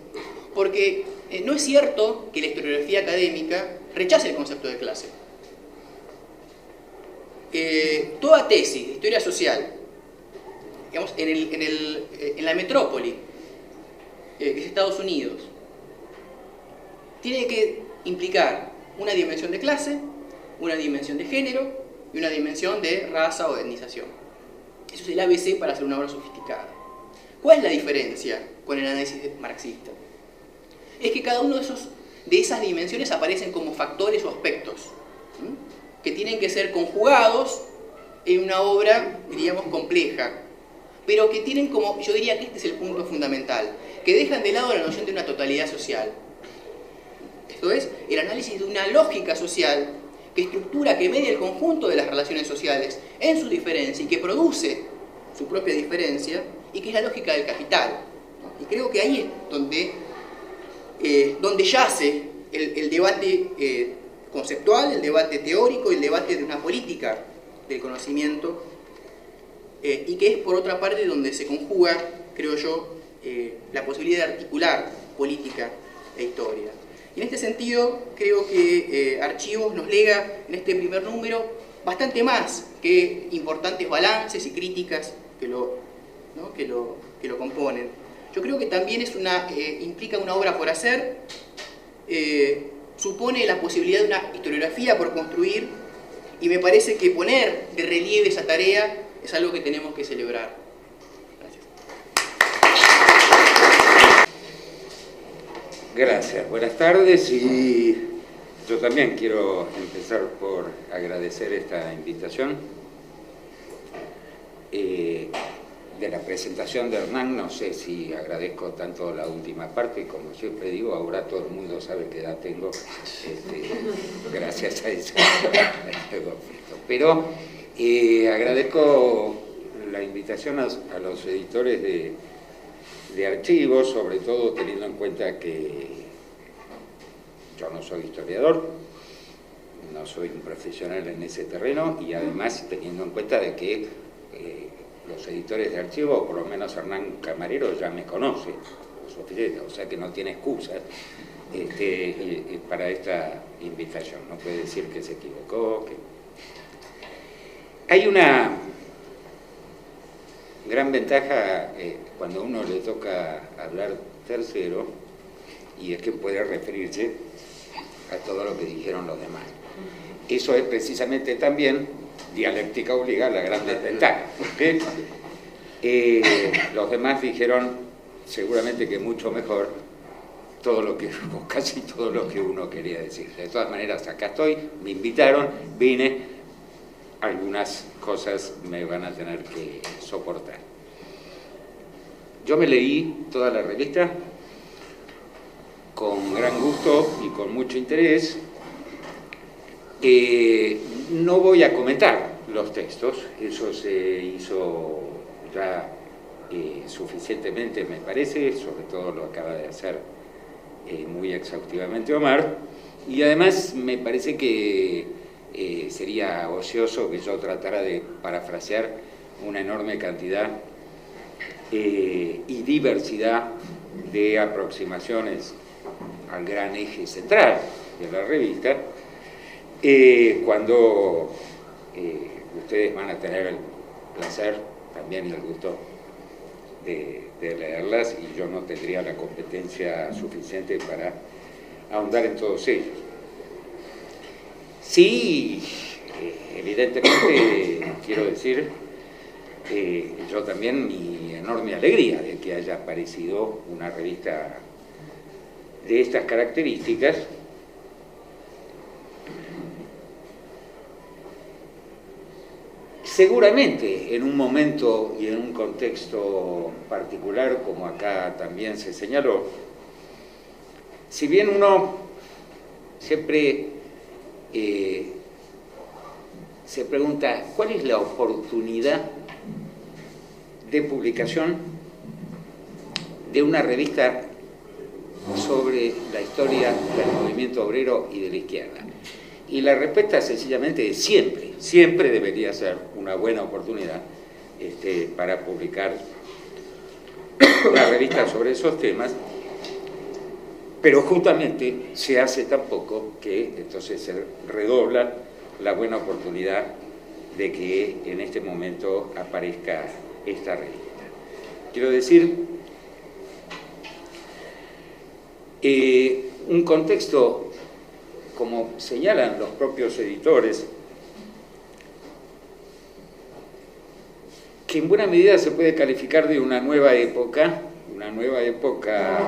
porque no es cierto que la historiografía académica rechace el concepto de clase. Toda tesis de historia social, digamos, en la metrópoli, que es Estados Unidos, tiene que implicar una dimensión de clase, una dimensión de género y una dimensión de raza o de etnización. Eso es el ABC para hacer una obra sofisticada. ¿Cuál es la diferencia con el análisis marxista? Es que cada uno de esas dimensiones aparecen como factores o aspectos, ¿sí?, que tienen que ser conjugados en una obra, diríamos, compleja, pero que tienen como, yo diría que este es el punto fundamental, que dejan de lado la noción de una totalidad social. Esto es, el análisis de una lógica social que estructura, que media el conjunto de las relaciones sociales en su diferencia y que produce su propia diferencia, y que es la lógica del capital, ¿no? Y creo que ahí es donde donde yace el debate conceptual, el debate teórico, el debate de una política del conocimiento, y que es por otra parte donde se conjuga, creo yo, la posibilidad de articular política e historia. Y en este sentido, creo que Archivos nos lega en este primer número bastante más que importantes balances y críticas que lo componen. Yo creo que también implica una obra por hacer, supone la posibilidad de una historiografía por construir, y me parece que poner de relieve esa tarea es algo que tenemos que celebrar. Gracias. Gracias, buenas tardes, y yo también quiero empezar por agradecer esta invitación. De la presentación de Hernán, no sé si agradezco tanto la última parte, como siempre digo, ahora todo el mundo sabe qué edad tengo, gracias a ese conflicto. Pero agradezco la invitación a los editores de Archivos, sobre todo teniendo en cuenta que yo no soy historiador, no soy un profesional en ese terreno, y además teniendo en cuenta de que los editores de Archivos, por lo menos Hernán Camarero, ya me conoce, o sea que no tiene excusas para esta invitación, no puede decir que se equivocó. Hay una gran ventaja cuando a uno le toca hablar tercero, y es que puede referirse a todo lo que dijeron los demás. Eso es precisamente también dialéctica obliga a la gran desventaja. Los demás dijeron seguramente que mucho mejor todo lo que, o casi todo lo que uno quería decir. De todas maneras, acá estoy, me invitaron, vine, algunas cosas me van a tener que soportar. Yo me leí toda la revista con gran gusto y con mucho interés. No voy a comentar los textos, eso se hizo ya suficientemente, me parece, sobre todo lo acaba de hacer muy exhaustivamente Omar, y además me parece que sería ocioso que yo tratara de parafrasear una enorme cantidad y diversidad de aproximaciones al gran eje central de la revista, cuando ustedes van a tener el placer también y el gusto de leerlas, y yo no tendría la competencia suficiente para ahondar en todos ellos. Sí, evidentemente quiero decir yo también mi enorme alegría de que haya aparecido una revista de estas características. Seguramente en un momento y en un contexto particular, como acá también se señaló, si bien uno siempre se pregunta cuál es la oportunidad de publicación de una revista sobre la historia del movimiento obrero y de la izquierda, y la respuesta sencillamente es siempre, siempre debería ser una buena oportunidad para publicar una revista sobre esos temas, pero justamente se hace tan poco que entonces se redobla la buena oportunidad de que en este momento aparezca esta revista. Quiero decir, un contexto, como señalan los propios editores, que en buena medida se puede calificar de una nueva época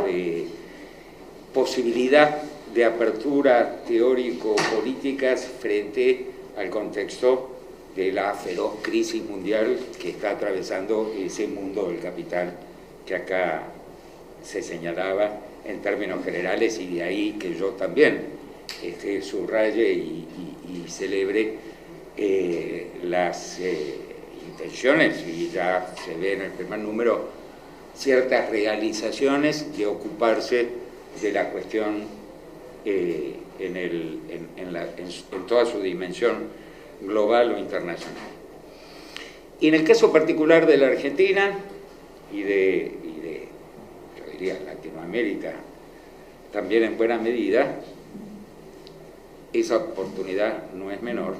de posibilidad de apertura teórico-políticas frente al contexto de la feroz crisis mundial que está atravesando ese mundo del capital que acá se señalaba en términos generales, y de ahí que yo también subraye y celebre las intenciones, y ya se ve en el primer número ciertas realizaciones de ocuparse de la cuestión en toda su dimensión global o internacional. Y en el caso particular de la Argentina y de yo diría, Latinoamérica, también en buena medida, esa oportunidad no es menor,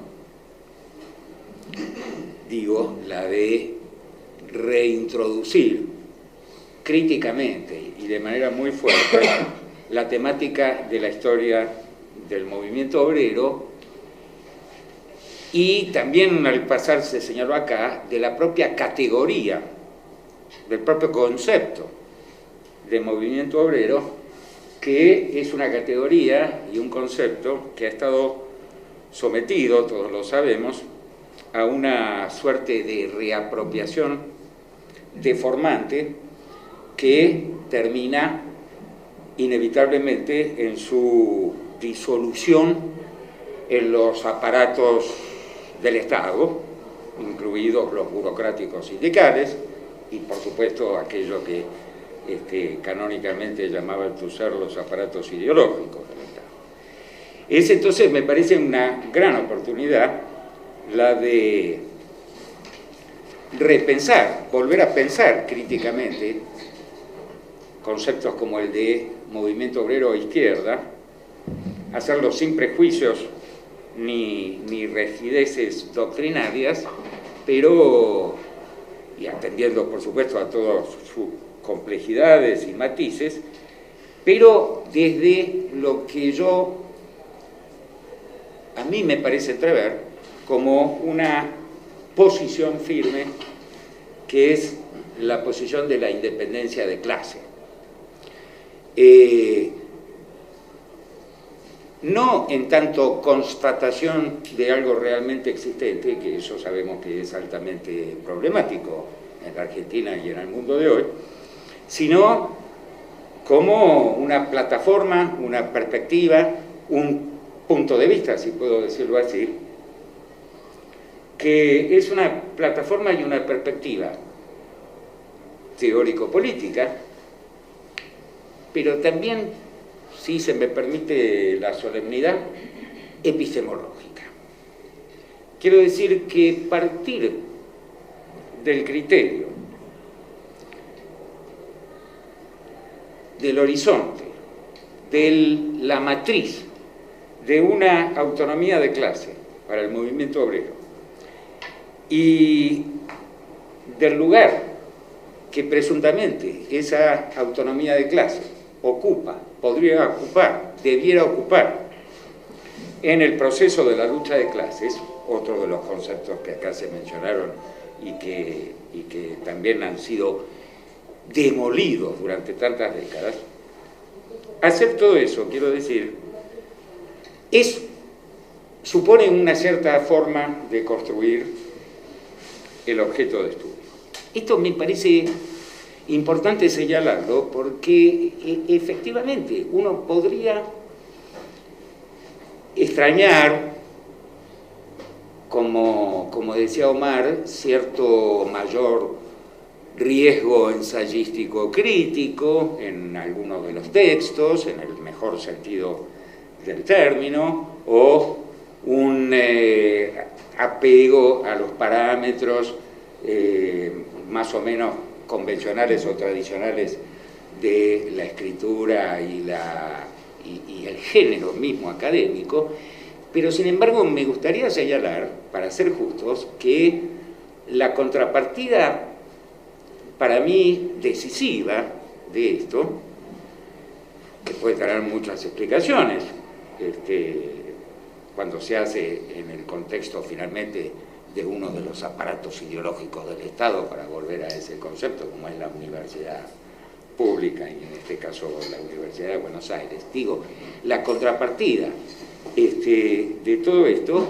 digo, la de reintroducir críticamente y de manera muy fuerte la temática de la historia del movimiento obrero y también, al pasar, se señaló acá, de la propia categoría, del propio concepto de movimiento obrero, que es una categoría y un concepto que ha estado sometido, todos lo sabemos, a una suerte de reapropiación deformante que termina inevitablemente en su disolución en los aparatos del Estado, incluidos los burocráticos sindicales y, por supuesto, aquello que canónicamente llamaba Althusser los aparatos ideológicos del Estado. Es entonces, me parece, una gran oportunidad la de repensar, volver a pensar críticamente conceptos como el de movimiento obrero o izquierda, hacerlo sin prejuicios ni rigideces doctrinarias, pero, y atendiendo por supuesto a todas sus complejidades y matices, pero desde lo que a mí me parece entrever como una posición firme, que es la posición de la independencia de clase. No en tanto constatación de algo realmente existente, que eso sabemos que es altamente problemático en la Argentina y en el mundo de hoy, sino como una plataforma, una perspectiva, un punto de vista, si puedo decirlo así, que es una plataforma y una perspectiva teórico-política, pero también, si se me permite la solemnidad, epistemológica. Quiero decir que partir del criterio, del horizonte, de la matriz de una autonomía de clase para el movimiento obrero y del lugar que presuntamente esa autonomía de clase ocupa, podría ocupar, debiera ocupar en el proceso de la lucha de clases, otro de los conceptos que acá se mencionaron y que también han sido demolidos durante tantas décadas. Hacer todo eso, quiero decir, supone una cierta forma de construir el objeto de estudio. Esto me parece importante señalarlo porque efectivamente uno podría extrañar, como decía Omar, cierto mayor riesgo ensayístico crítico en algunos de los textos, en el mejor sentido del término, o un apego a los parámetros más o menos convencionales o tradicionales de la escritura y el género mismo académico, pero sin embargo me gustaría señalar, para ser justos, que la contrapartida para mí decisiva de esto, que puede tener muchas explicaciones, cuando se hace en el contexto finalmente de uno de los aparatos ideológicos del Estado, para volver a ese concepto, como es la universidad pública y en este caso la Universidad de Buenos Aires. Digo, la contrapartida de todo esto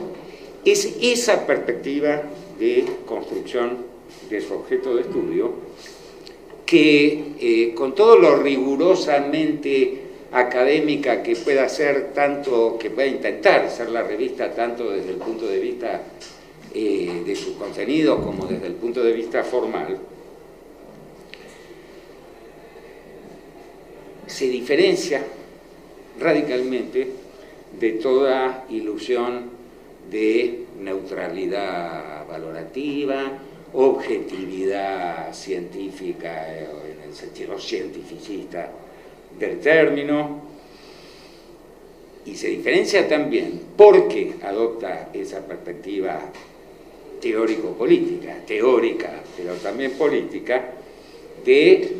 es esa perspectiva de construcción de su objeto de estudio que con todo lo rigurosamente académica que pueda ser, tanto que pueda intentar ser la revista tanto desde el punto de vista de su contenido como desde el punto de vista formal, se diferencia radicalmente de toda ilusión de neutralidad valorativa, objetividad científica en el sentido cientificista del término, y se diferencia también porque adopta esa perspectiva teórico-política, teórica, pero también política, de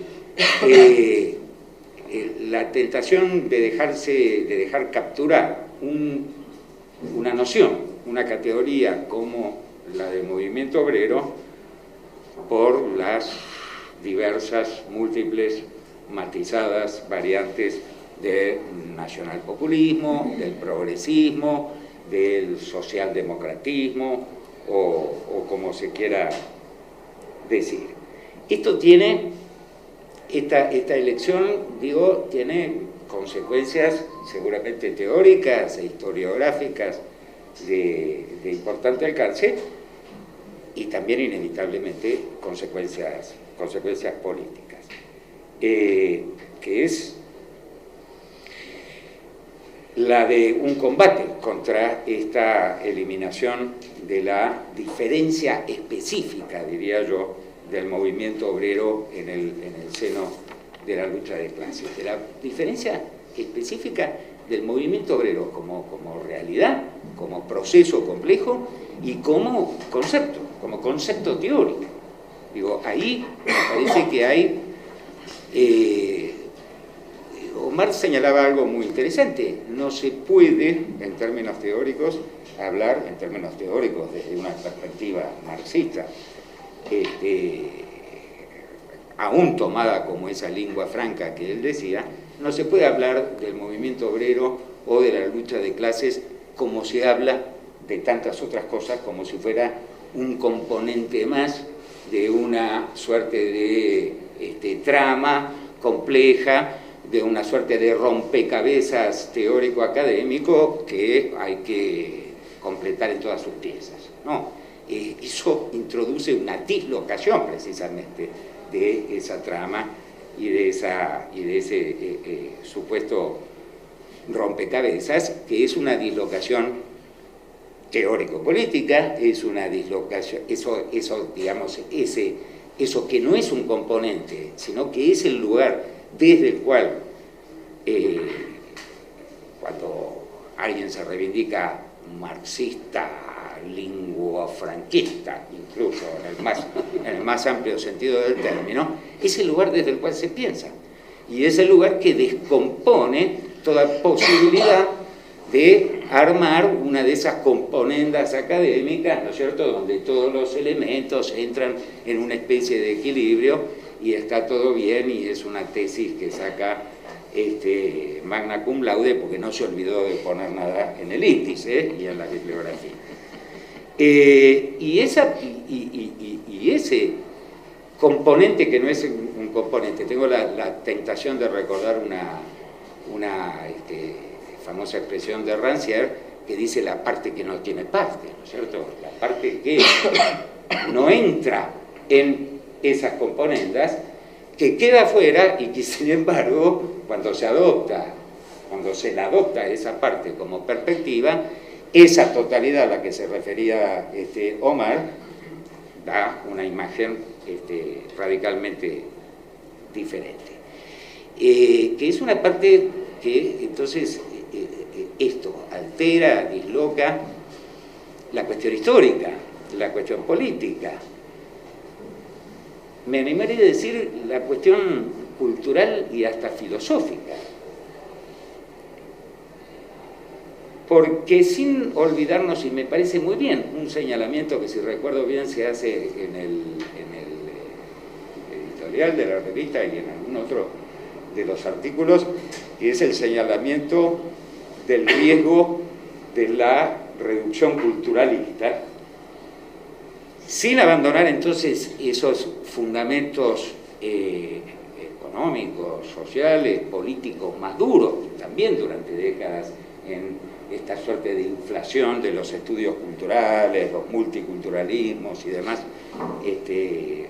la tentación de dejar capturar una noción, una categoría como la del movimiento obrero por las diversas, múltiples, matizadas variantes del nacionalpopulismo, del progresismo, del socialdemocratismo o como se quiera decir. Esta elección, digo, tiene consecuencias seguramente teóricas e historiográficas de importante alcance y también inevitablemente consecuencias políticas, que es la de un combate contra esta eliminación de la diferencia específica, diría yo, del movimiento obrero en el seno de la lucha de clases, de la diferencia específica del movimiento obrero como realidad, como proceso complejo y como concepto teórico. Digo, ahí me parece que hay... Omar señalaba algo muy interesante: no se puede, en términos teóricos, hablar, en términos teóricos desde una perspectiva marxista, aún tomada como esa lengua franca que él decía, no se puede hablar del movimiento obrero o de la lucha de clases como se habla de tantas otras cosas, como si fuera un componente más de una suerte de trama compleja, de una suerte de rompecabezas teórico-académico que hay que completar en todas sus piezas. No, eso introduce una dislocación precisamente de esa trama y de ese supuesto rompecabezas, que es una dislocación teórico-política, es una dislocación, eso que no es un componente, sino que es el lugar desde el cual, cuando alguien se reivindica marxista, linguofranquista, incluso en el más amplio sentido del término, es el lugar desde el cual se piensa. Y es el lugar que descompone toda posibilidad de armar una de esas componendas académicas, ¿no es cierto?, donde todos los elementos entran en una especie de equilibrio y está todo bien, y es una tesis que saca magna cum laude porque no se olvidó de poner nada en el índice y en la bibliografía. Y ese componente, que no es un componente, tengo la tentación de recordar una famosa expresión de Rancière que dice la parte que no tiene parte, ¿no es cierto? La parte que no entra en esas componendas, que queda fuera y que sin embargo cuando se la adopta esa parte como perspectiva, esa totalidad a la que se refería Omar da una imagen radicalmente diferente, que es una parte que entonces esto altera, disloca la cuestión histórica, la cuestión política, me animaría a decir la cuestión cultural y hasta filosófica. Porque sin olvidarnos, y me parece muy bien, un señalamiento que si recuerdo bien se hace en el editorial de la revista y en algún otro de los artículos, que es el señalamiento del riesgo de la reducción culturalista, sin abandonar entonces esos fundamentos económicos, sociales, políticos más duros, también durante décadas en esta suerte de inflación de los estudios culturales, los multiculturalismos y demás,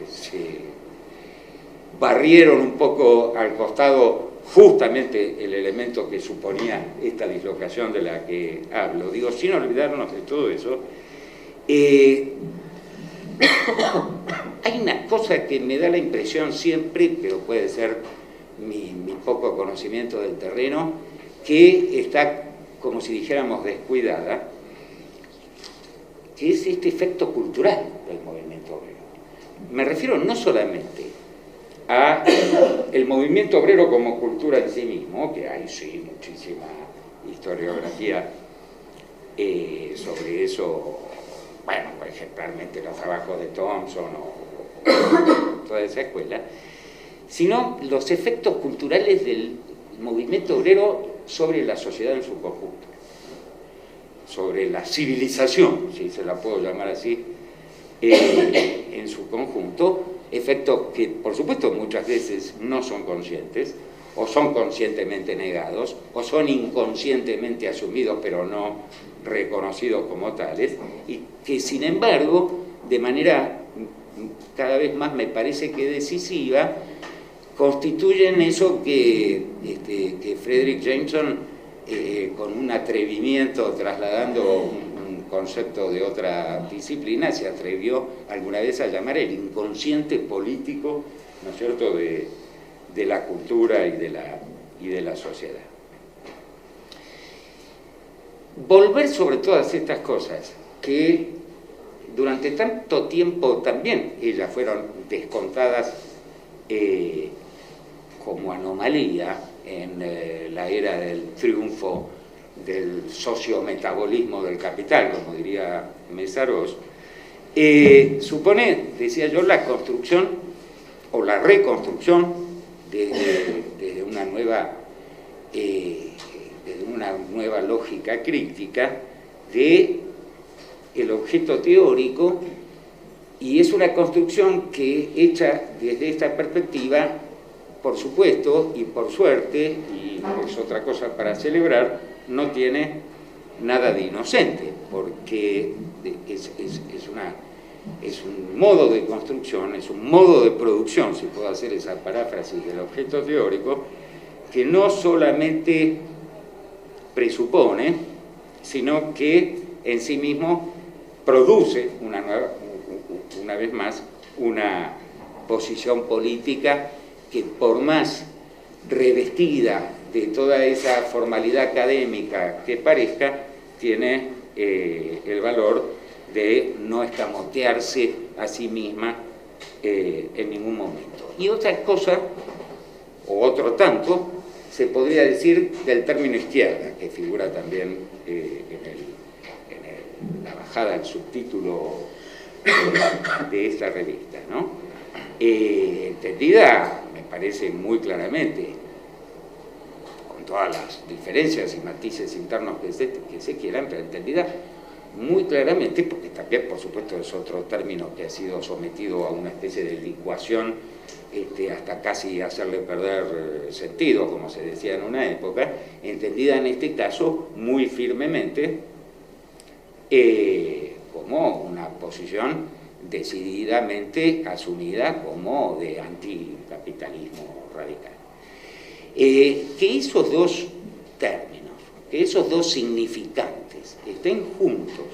se barrieron un poco al costado justamente el elemento que suponía esta dislocación de la que hablo. Digo, sin olvidarnos de todo eso, hay una cosa que me da la impresión siempre, pero puede ser mi poco conocimiento del terreno, que está, como si dijéramos, descuidada, que es este efecto cultural del movimiento obrero. Me refiero no solamente a el movimiento obrero como cultura en sí mismo, que hay sí muchísima historiografía sobre eso, bueno, ejemplarmente los trabajos de Thompson o toda esa escuela, sino los efectos culturales del movimiento obrero sobre la sociedad en su conjunto, sobre la civilización, si se la puedo llamar así, en su conjunto, efectos que por supuesto muchas veces no son conscientes, o son conscientemente negados, o son inconscientemente asumidos pero no reconocidos como tales, y que sin embargo, de manera cada vez más me parece que decisiva, constituyen eso que Fredric Jameson, con un atrevimiento, trasladando un concepto de otra disciplina, se atrevió alguna vez a llamar el inconsciente político, ¿no es cierto?, de la cultura y de la sociedad. Volver sobre todas estas cosas que durante tanto tiempo también ellas fueron descontadas como anomalía en la era del triunfo del sociometabolismo del capital, como diría Mésaros, supone, decía yo, la construcción o la reconstrucción de una nueva lógica crítica de el objeto teórico, y es una construcción que, hecha desde esta perspectiva, por supuesto y por suerte, y es otra cosa para celebrar, no tiene nada de inocente, porque es un modo de construcción, es un modo de producción, si puedo hacer esa paráfrasis del objeto teórico, que no solamente presupone, sino que en sí mismo produce una vez más una posición política que, por más revestida de toda esa formalidad académica que parezca, tiene el valor de no escamotearse a sí misma en ningún momento. Y otra cosa, o otro tanto, se podría decir del término izquierda, que figura también en la bajada del subtítulo de esta revista, ¿no? Entendida, me parece muy claramente, con todas las diferencias y matices internos que se quieran, pero entendida muy claramente, porque también, por supuesto, es otro término que ha sido sometido a una especie de licuación hasta casi hacerle perder sentido, como se decía en una época, entendida en este caso muy firmemente como una posición decididamente asumida como de anticapitalismo radical. Que esos dos términos, que esos dos significantes estén juntos,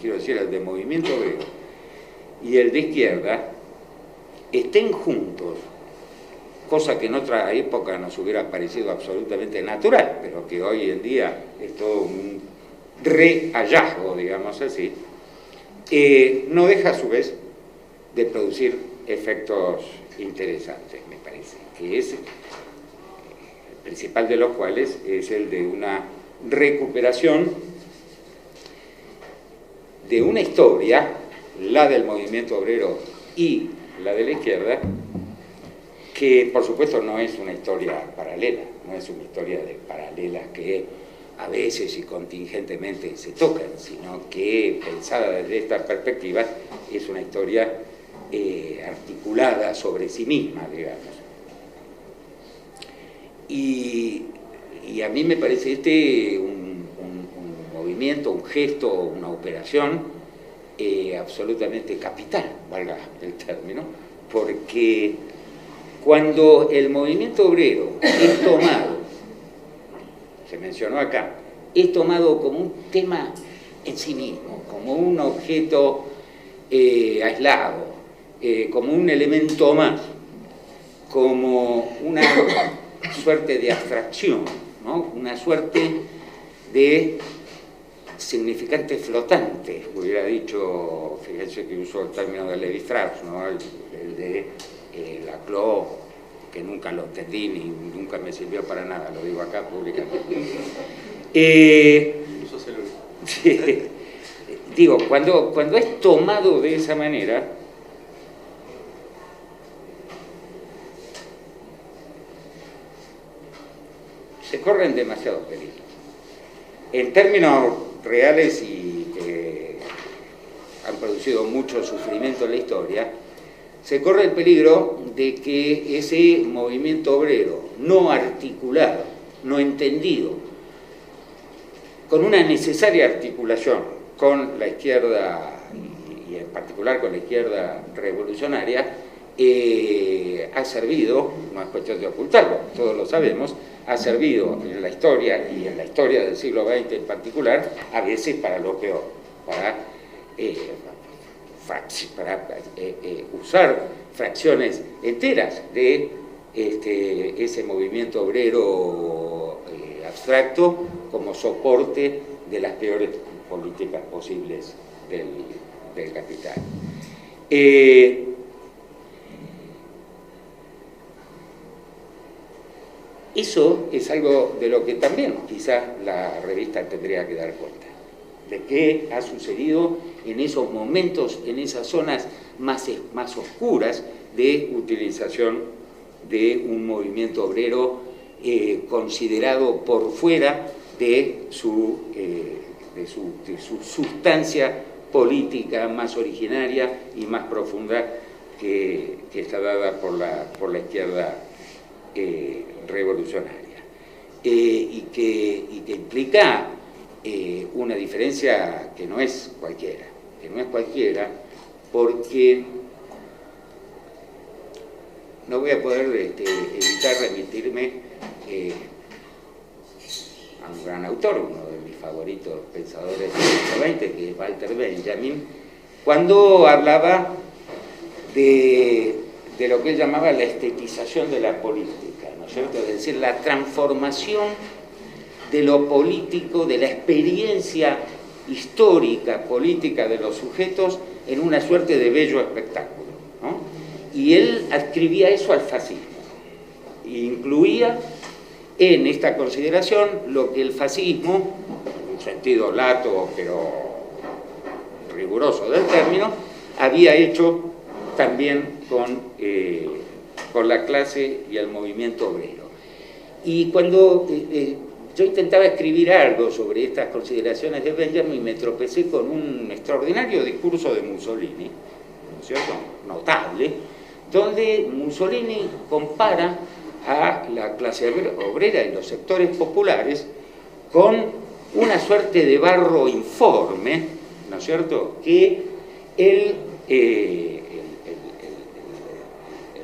quiero decir, el de movimiento obrero y el de izquierda, estén juntos, cosa que en otra época nos hubiera parecido absolutamente natural, pero que hoy en día es todo un rehallazgo, digamos así, no deja a su vez de producir efectos interesantes, me parece, que es el principal de los cuales es el de una recuperación de una historia, la del movimiento obrero y la de la izquierda, que por supuesto no es una historia paralela, no es una historia de paralelas que a veces y contingentemente se tocan, sino que, pensada desde esta perspectiva, es una historia articulada sobre sí misma, digamos. Y a mí me parece un movimiento, un gesto, una operación absolutamente capital, valga el término, porque cuando el movimiento obrero es tomado, se mencionó acá, es tomado como un tema en sí mismo, como un objeto aislado, como un elemento más, como una suerte de abstracción, ¿no? Una suerte de significante flotante, hubiera dicho, fíjense que usó el término de Lévi-Strauss, ¿no? el de Laclau, que nunca lo entendí ni nunca me sirvió para nada, lo digo acá públicamente. Sí, digo, cuando es tomado de esa manera, se corren demasiados peligros. En términos reales y que han producido mucho sufrimiento en la historia, se corre el peligro de que ese movimiento obrero no articulado, no entendido, con una necesaria articulación con la izquierda y en particular con la izquierda revolucionaria, ha servido, no es cuestión de ocultarlo, todos lo sabemos, ha servido en la historia y en la historia del siglo XX en particular, a veces para lo peor, para usar fracciones enteras de ese movimiento obrero abstracto como soporte de las peores políticas posibles del capital. Eso es algo de lo que también quizás la revista tendría que dar cuenta, de qué ha sucedido en esos momentos, en esas zonas más oscuras de utilización de un movimiento obrero considerado por fuera de su sustancia política más originaria y más profunda que está dada por la izquierda revolucionaria, y que implica una diferencia que no es cualquiera, porque no voy a poder evitar remitirme a un gran autor, uno de mis favoritos pensadores del siglo XX, que es Walter Benjamin, cuando hablaba de lo que él llamaba la estetización de la política, ¿no es cierto? Es decir, la transformación de lo político, de la experiencia histórica, política de los sujetos en una suerte de bello espectáculo, ¿no? Y él adscribía eso al fascismo, e incluía en esta consideración lo que el fascismo, en un sentido lato pero riguroso del término, había hecho también con la clase y el movimiento obrero. Y cuando yo intentaba escribir algo sobre estas consideraciones de Benjamin, me tropecé con un extraordinario discurso de Mussolini, ¿no es cierto?, notable, donde Mussolini compara a la clase obrera y los sectores populares con una suerte de barro informe, ¿no es cierto?, que el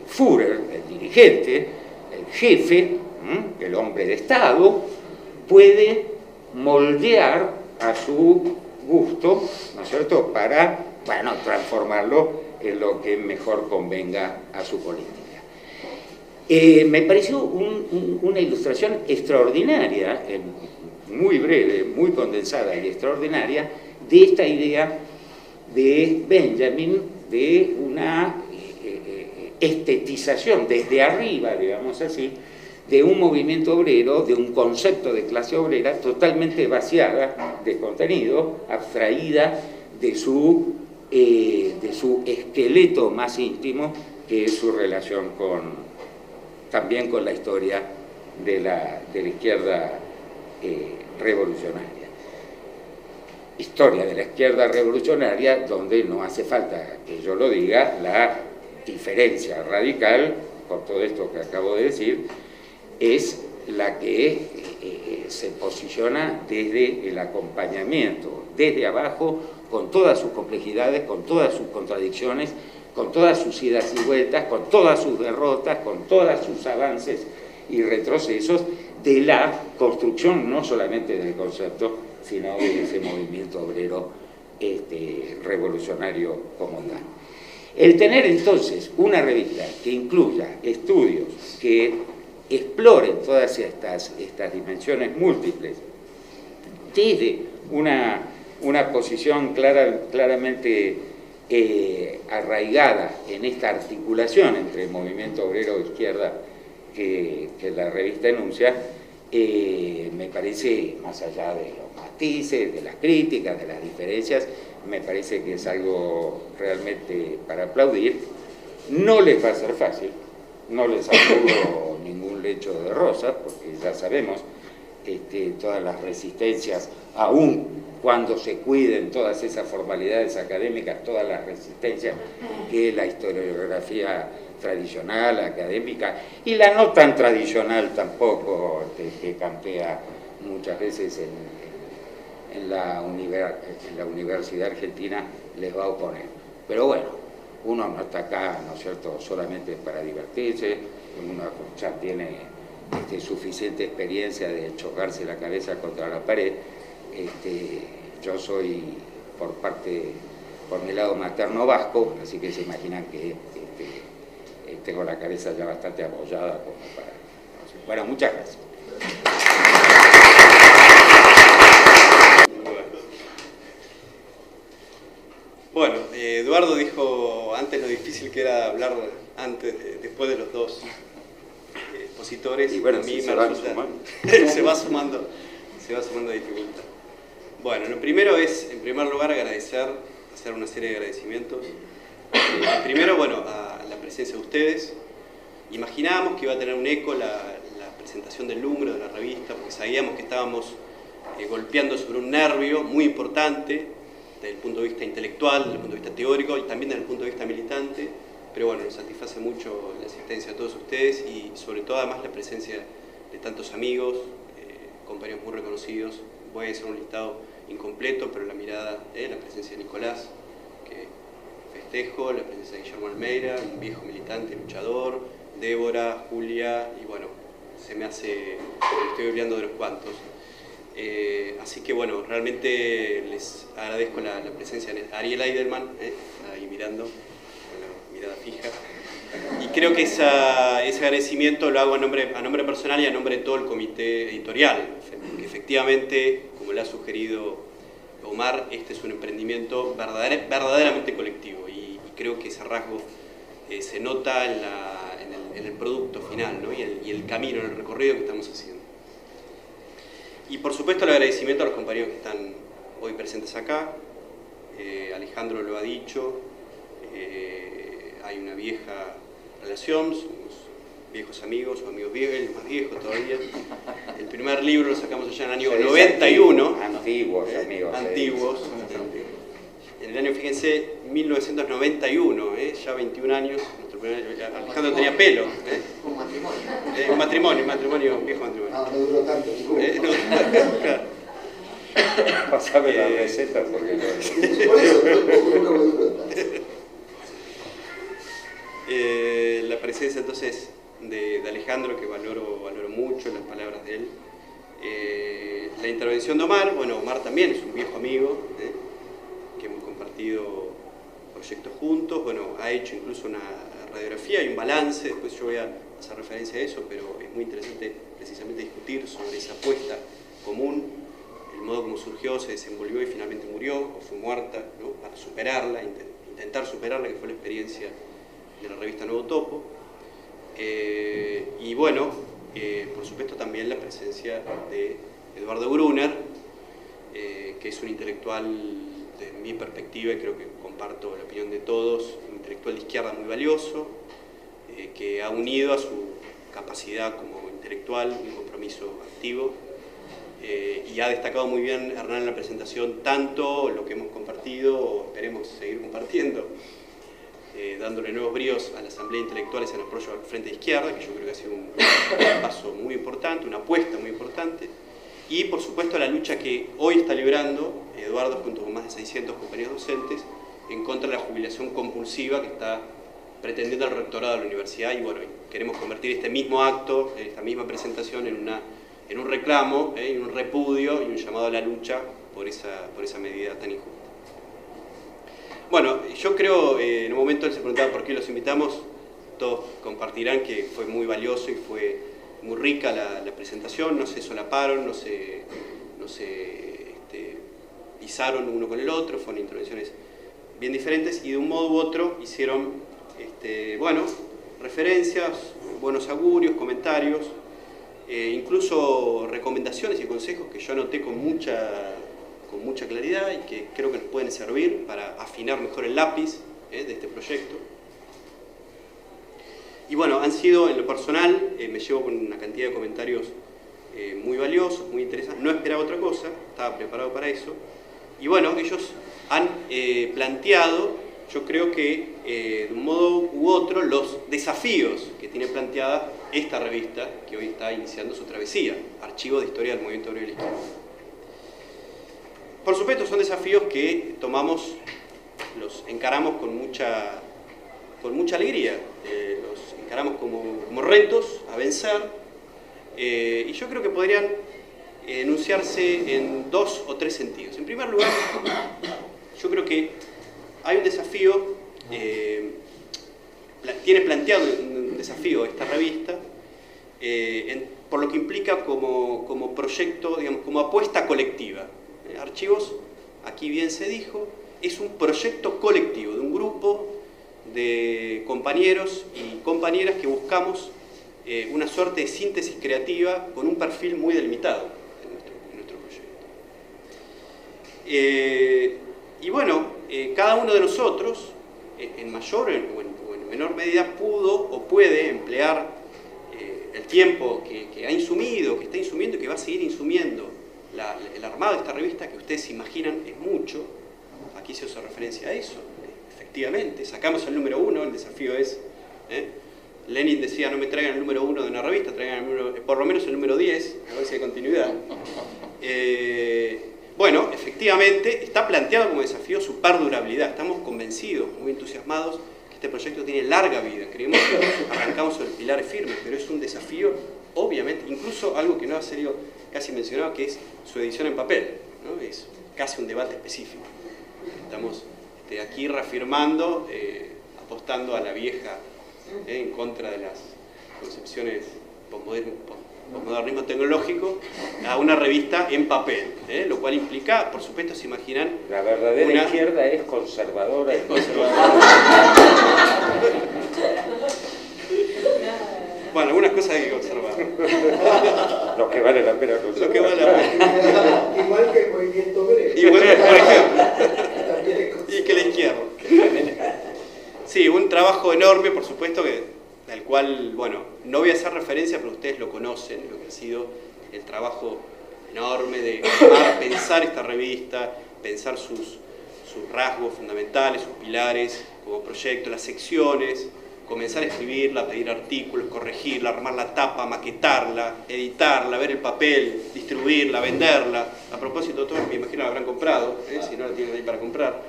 Führer, el dirigente, el jefe, el hombre de Estado, puede moldear a su gusto, ¿no es cierto?, para, bueno, transformarlo en lo que mejor convenga a su política. Me pareció una ilustración extraordinaria, muy breve, muy condensada y extraordinaria, de esta idea de Benjamin de una estetización desde arriba, digamos así, de un movimiento obrero, de un concepto de clase obrera totalmente vaciada de contenido, abstraída de su esqueleto más íntimo, que es su relación también con la historia de la izquierda revolucionaria. Historia de la izquierda revolucionaria donde no hace falta que yo lo diga, la diferencia radical, por todo esto que acabo de decir, es la que se posiciona desde el acompañamiento, desde abajo, con todas sus complejidades, con todas sus contradicciones, con todas sus idas y vueltas, con todas sus derrotas, con todos sus avances y retrocesos de la construcción no solamente del concepto, sino de ese movimiento obrero revolucionario como tal. El tener entonces una revista que incluya estudios que exploren todas estas dimensiones múltiples desde una posición claramente arraigada en esta articulación entre el movimiento obrero e izquierda que la revista enuncia, me parece, más allá de los matices, de las críticas, de las diferencias, me parece que es algo realmente para aplaudir. No les va a ser fácil, no les aseguro ningún lecho de rosas, porque ya sabemos todas las resistencias, aún cuando se cuiden todas esas formalidades académicas, todas las resistencias que la historiografía tradicional, académica, y la no tan tradicional tampoco, que campea muchas veces en la Universidad Argentina, les va a oponer. Pero bueno, uno no está acá, ¿no es cierto?, solamente para divertirse, uno ya tiene suficiente experiencia de chocarse la cabeza contra la pared. Yo soy por mi lado materno vasco, así que se imaginan que tengo la cabeza ya bastante apoyada como para... No sé. Bueno, muchas gracias. Bueno, Eduardo dijo antes lo difícil que era hablar después de los dos expositores. Y bueno, a mí sí, me se va resulta, sumando. se va sumando dificultad. Bueno, lo primero es, en primer lugar, hacer una serie de agradecimientos. Primero, bueno, a la presencia de ustedes. Imaginábamos que iba a tener un eco la presentación del número de la revista, porque sabíamos que estábamos golpeando sobre un nervio muy importante desde el punto de vista intelectual, desde el punto de vista teórico y también desde el punto de vista militante. Pero bueno, nos satisface mucho la asistencia de todos ustedes y sobre todo además la presencia de tantos amigos, compañeros muy reconocidos. Voy a hacer un listado incompleto, pero la mirada, la presencia de Nicolás, que festejo, la presencia de Guillermo Almeida, un viejo militante, luchador, Débora, Julia, y bueno, se me hace, estoy olvidando de los cuantos. Así que bueno, realmente les agradezco la presencia de Ariel Eidelman, ahí mirando, con la mirada fija. Y creo que ese agradecimiento lo hago a nombre personal y a nombre de todo el comité editorial, que efectivamente, como le ha sugerido Omar, este es un emprendimiento verdaderamente colectivo y creo que ese rasgo se nota en el producto final, ¿no? y el camino, en el recorrido que estamos haciendo. Y por supuesto el agradecimiento a los compañeros que están hoy presentes acá. Alejandro lo ha dicho, hay una vieja relación, somos viejos amigos o amigos viejos, el más viejo todavía. El primer libro lo sacamos allá en el año 91. Antiguos amigos. Antiguos. En el año, fíjense, 1991, ya 21 años. Alejandro tenía pelo. Un matrimonio. Un viejo matrimonio. No duró tanto. Claro. Pasame la receta porque Por eso, nunca me duró tanto. La presencia entonces de Alejandro, que valoro mucho las palabras de él. La intervención de Omar, bueno, Omar también es un viejo amigo, que hemos compartido proyectos juntos, bueno, ha hecho incluso una radiografía y un balance, después yo voy a hacer referencia a eso, pero es muy interesante precisamente discutir sobre esa apuesta común, el modo como surgió, se desenvolvió y finalmente murió, o fue muerta, ¿no? Para superarla, intentar superarla, que fue la experiencia de la revista Nuevo Topo. Y bueno, por supuesto también la presencia de Eduardo Brunner, que es un intelectual, desde mi perspectiva, y creo que comparto la opinión de todos, un intelectual de izquierda muy valioso, que ha unido a su capacidad como intelectual un compromiso activo, y ha destacado muy bien Hernán en la presentación tanto lo que hemos compartido, o esperemos seguir compartiendo, dándole nuevos bríos a la Asamblea Intelectuales en apoyo al Frente de Izquierda, que yo creo que ha sido un paso muy importante, una apuesta muy importante, y por supuesto la lucha que hoy está librando Eduardo junto con más de 600 compañeros docentes en contra de la jubilación compulsiva que está pretendiendo el rectorado de la universidad, y bueno, queremos convertir este mismo acto, esta misma presentación en un reclamo, en un repudio y un llamado a la lucha por esa medida tan injusta. Bueno, yo creo, en un momento él se preguntaba por qué los invitamos, todos compartirán que fue muy valioso y fue muy rica la presentación, no se solaparon, no se pisaron uno con el otro, fueron intervenciones bien diferentes y de un modo u otro hicieron bueno, referencias, buenos augurios, comentarios, incluso recomendaciones y consejos que yo anoté con mucha claridad y que creo que nos pueden servir para afinar mejor el lápiz de este proyecto. Y bueno, han sido, en lo personal, me llevo con una cantidad de comentarios muy valiosos, muy interesantes, no esperaba otra cosa, estaba preparado para eso. Y bueno, ellos han planteado, yo creo que de un modo u otro, los desafíos que tiene planteada esta revista que hoy está iniciando su travesía, Archivo de Historia del Movimiento Obrero Izquierdo. Por supuesto, son desafíos que los encaramos con mucha alegría, los encaramos como retos a vencer, y yo creo que podrían enunciarse en 2 o 3 sentidos. En primer lugar, yo creo que hay un desafío, tiene planteado un desafío esta revista, por lo que implica como proyecto, digamos, como apuesta colectiva. Archivos, aquí bien se dijo, es un proyecto colectivo de un grupo de compañeros y compañeras que buscamos una suerte de síntesis creativa con un perfil muy delimitado en nuestro proyecto. Y bueno, cada uno de nosotros, en mayor o en menor medida, pudo o puede emplear el tiempo que ha insumido, que está insumiendo y que va a seguir insumiendo el armado de esta revista, que ustedes se imaginan es mucho. Aquí se hace referencia a eso. Efectivamente, sacamos el número 1, el desafío es... Lenin decía, no me traigan el número 1 de una revista, traigan por lo menos el número 10, a ver si hay continuidad. Bueno, efectivamente, está planteado como desafío su perdurabilidad. Estamos convencidos, muy entusiasmados, que este proyecto tiene larga vida. Creemos que arrancamos sobre pilares firmes, pero es un desafío, obviamente, incluso algo que no ha sido casi mencionado, que es su edición en papel, ¿no? Es casi un debate específico. Estamos aquí reafirmando, apostando a la vieja, en contra de las concepciones posmodernismo tecnológico, a una revista en papel, lo cual implica, por supuesto, se imaginan... La verdadera izquierda es conservadora. Es conservadora. Bueno, algunas cosas hay que conservar. Lo que vale la pena conservar. Lo que vale la pena. Igual que el movimiento obrero. Igual que, por ejemplo. Y que la izquierda. Sí, un trabajo enorme, por supuesto, del cual, bueno, no voy a hacer referencia, pero ustedes lo conocen, lo que ha sido el trabajo enorme de pensar esta revista, pensar sus rasgos fundamentales, sus pilares como proyecto, las secciones, comenzar a escribirla, pedir artículos, corregirla, armar la tapa, maquetarla, editarla, ver el papel, distribuirla, venderla. A propósito, todos me imagino la habrán comprado, si no la tienen ahí para comprar.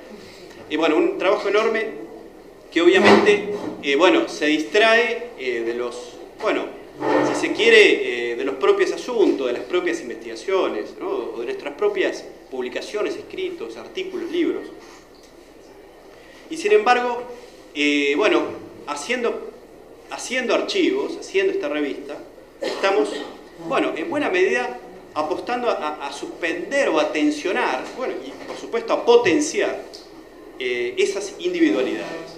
Y bueno, un trabajo enorme que obviamente, bueno, se distrae de los, bueno, si se quiere, de los propios asuntos, de las propias investigaciones, ¿no? O de nuestras propias publicaciones, escritos, artículos, libros. Y sin embargo, bueno, haciendo archivos, haciendo esta revista, estamos, bueno, en buena medida apostando a suspender o a tensionar, bueno, y por supuesto a potenciar esas individualidades.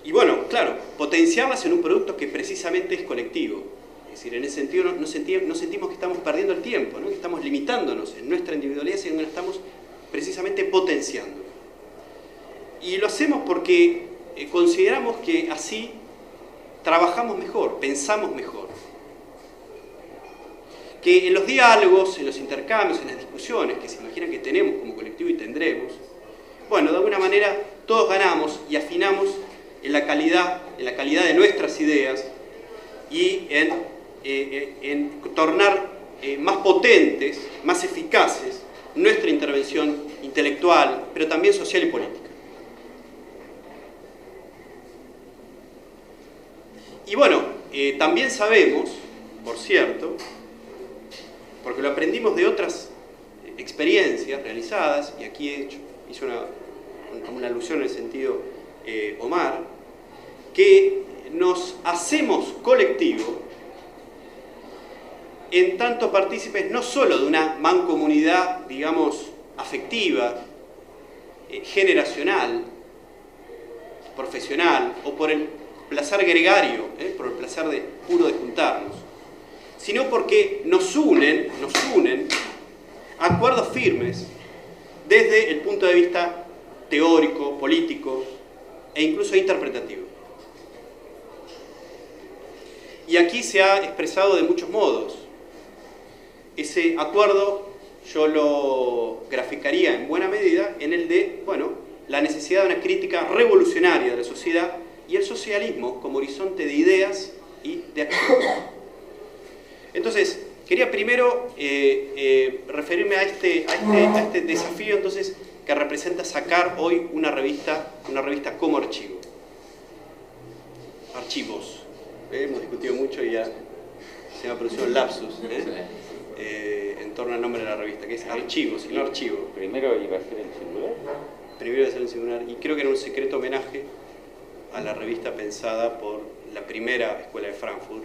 Y bueno, claro, potenciarlas en un producto que precisamente es colectivo. Es decir, en ese sentido no sentimos que estamos perdiendo el tiempo, ¿no? Que estamos limitándonos en nuestra individualidad, sino que estamos precisamente potenciando. Y lo hacemos porque consideramos que así trabajamos mejor, pensamos mejor. Que en los diálogos, en los intercambios, en las discusiones que se imaginan que tenemos como colectivo y tendremos, bueno, de alguna manera todos ganamos y afinamos en la calidad de nuestras ideas y en tornar más potentes, más eficaces nuestra intervención intelectual, pero también social y política. Y bueno, también sabemos, por cierto, porque lo aprendimos de otras experiencias realizadas, y aquí hizo una alusión en el sentido Omar, que nos hacemos colectivo en tanto partícipes no solo de una mancomunidad, digamos, afectiva, generacional, profesional, o por el placer gregario, por el placer puro de juntarnos, sino porque nos unen acuerdos firmes desde el punto de vista teórico, político e incluso interpretativo. Y aquí se ha expresado de muchos modos. Ese acuerdo yo lo graficaría en buena medida en el de, bueno, la necesidad de una crítica revolucionaria de la sociedad y el socialismo como horizonte de ideas y de acción. Entonces, quería primero referirme a este desafío entonces, que representa sacar hoy una revista como archivo. Archivos. Hemos discutido mucho y ya se me ha producido un lapsus en torno al nombre de la revista, que es Archivos, y no Archivo. Primero iba a ser el singular. Primero iba a ser el singular, y creo que era un secreto homenaje a la revista pensada por la primera escuela de Frankfurt,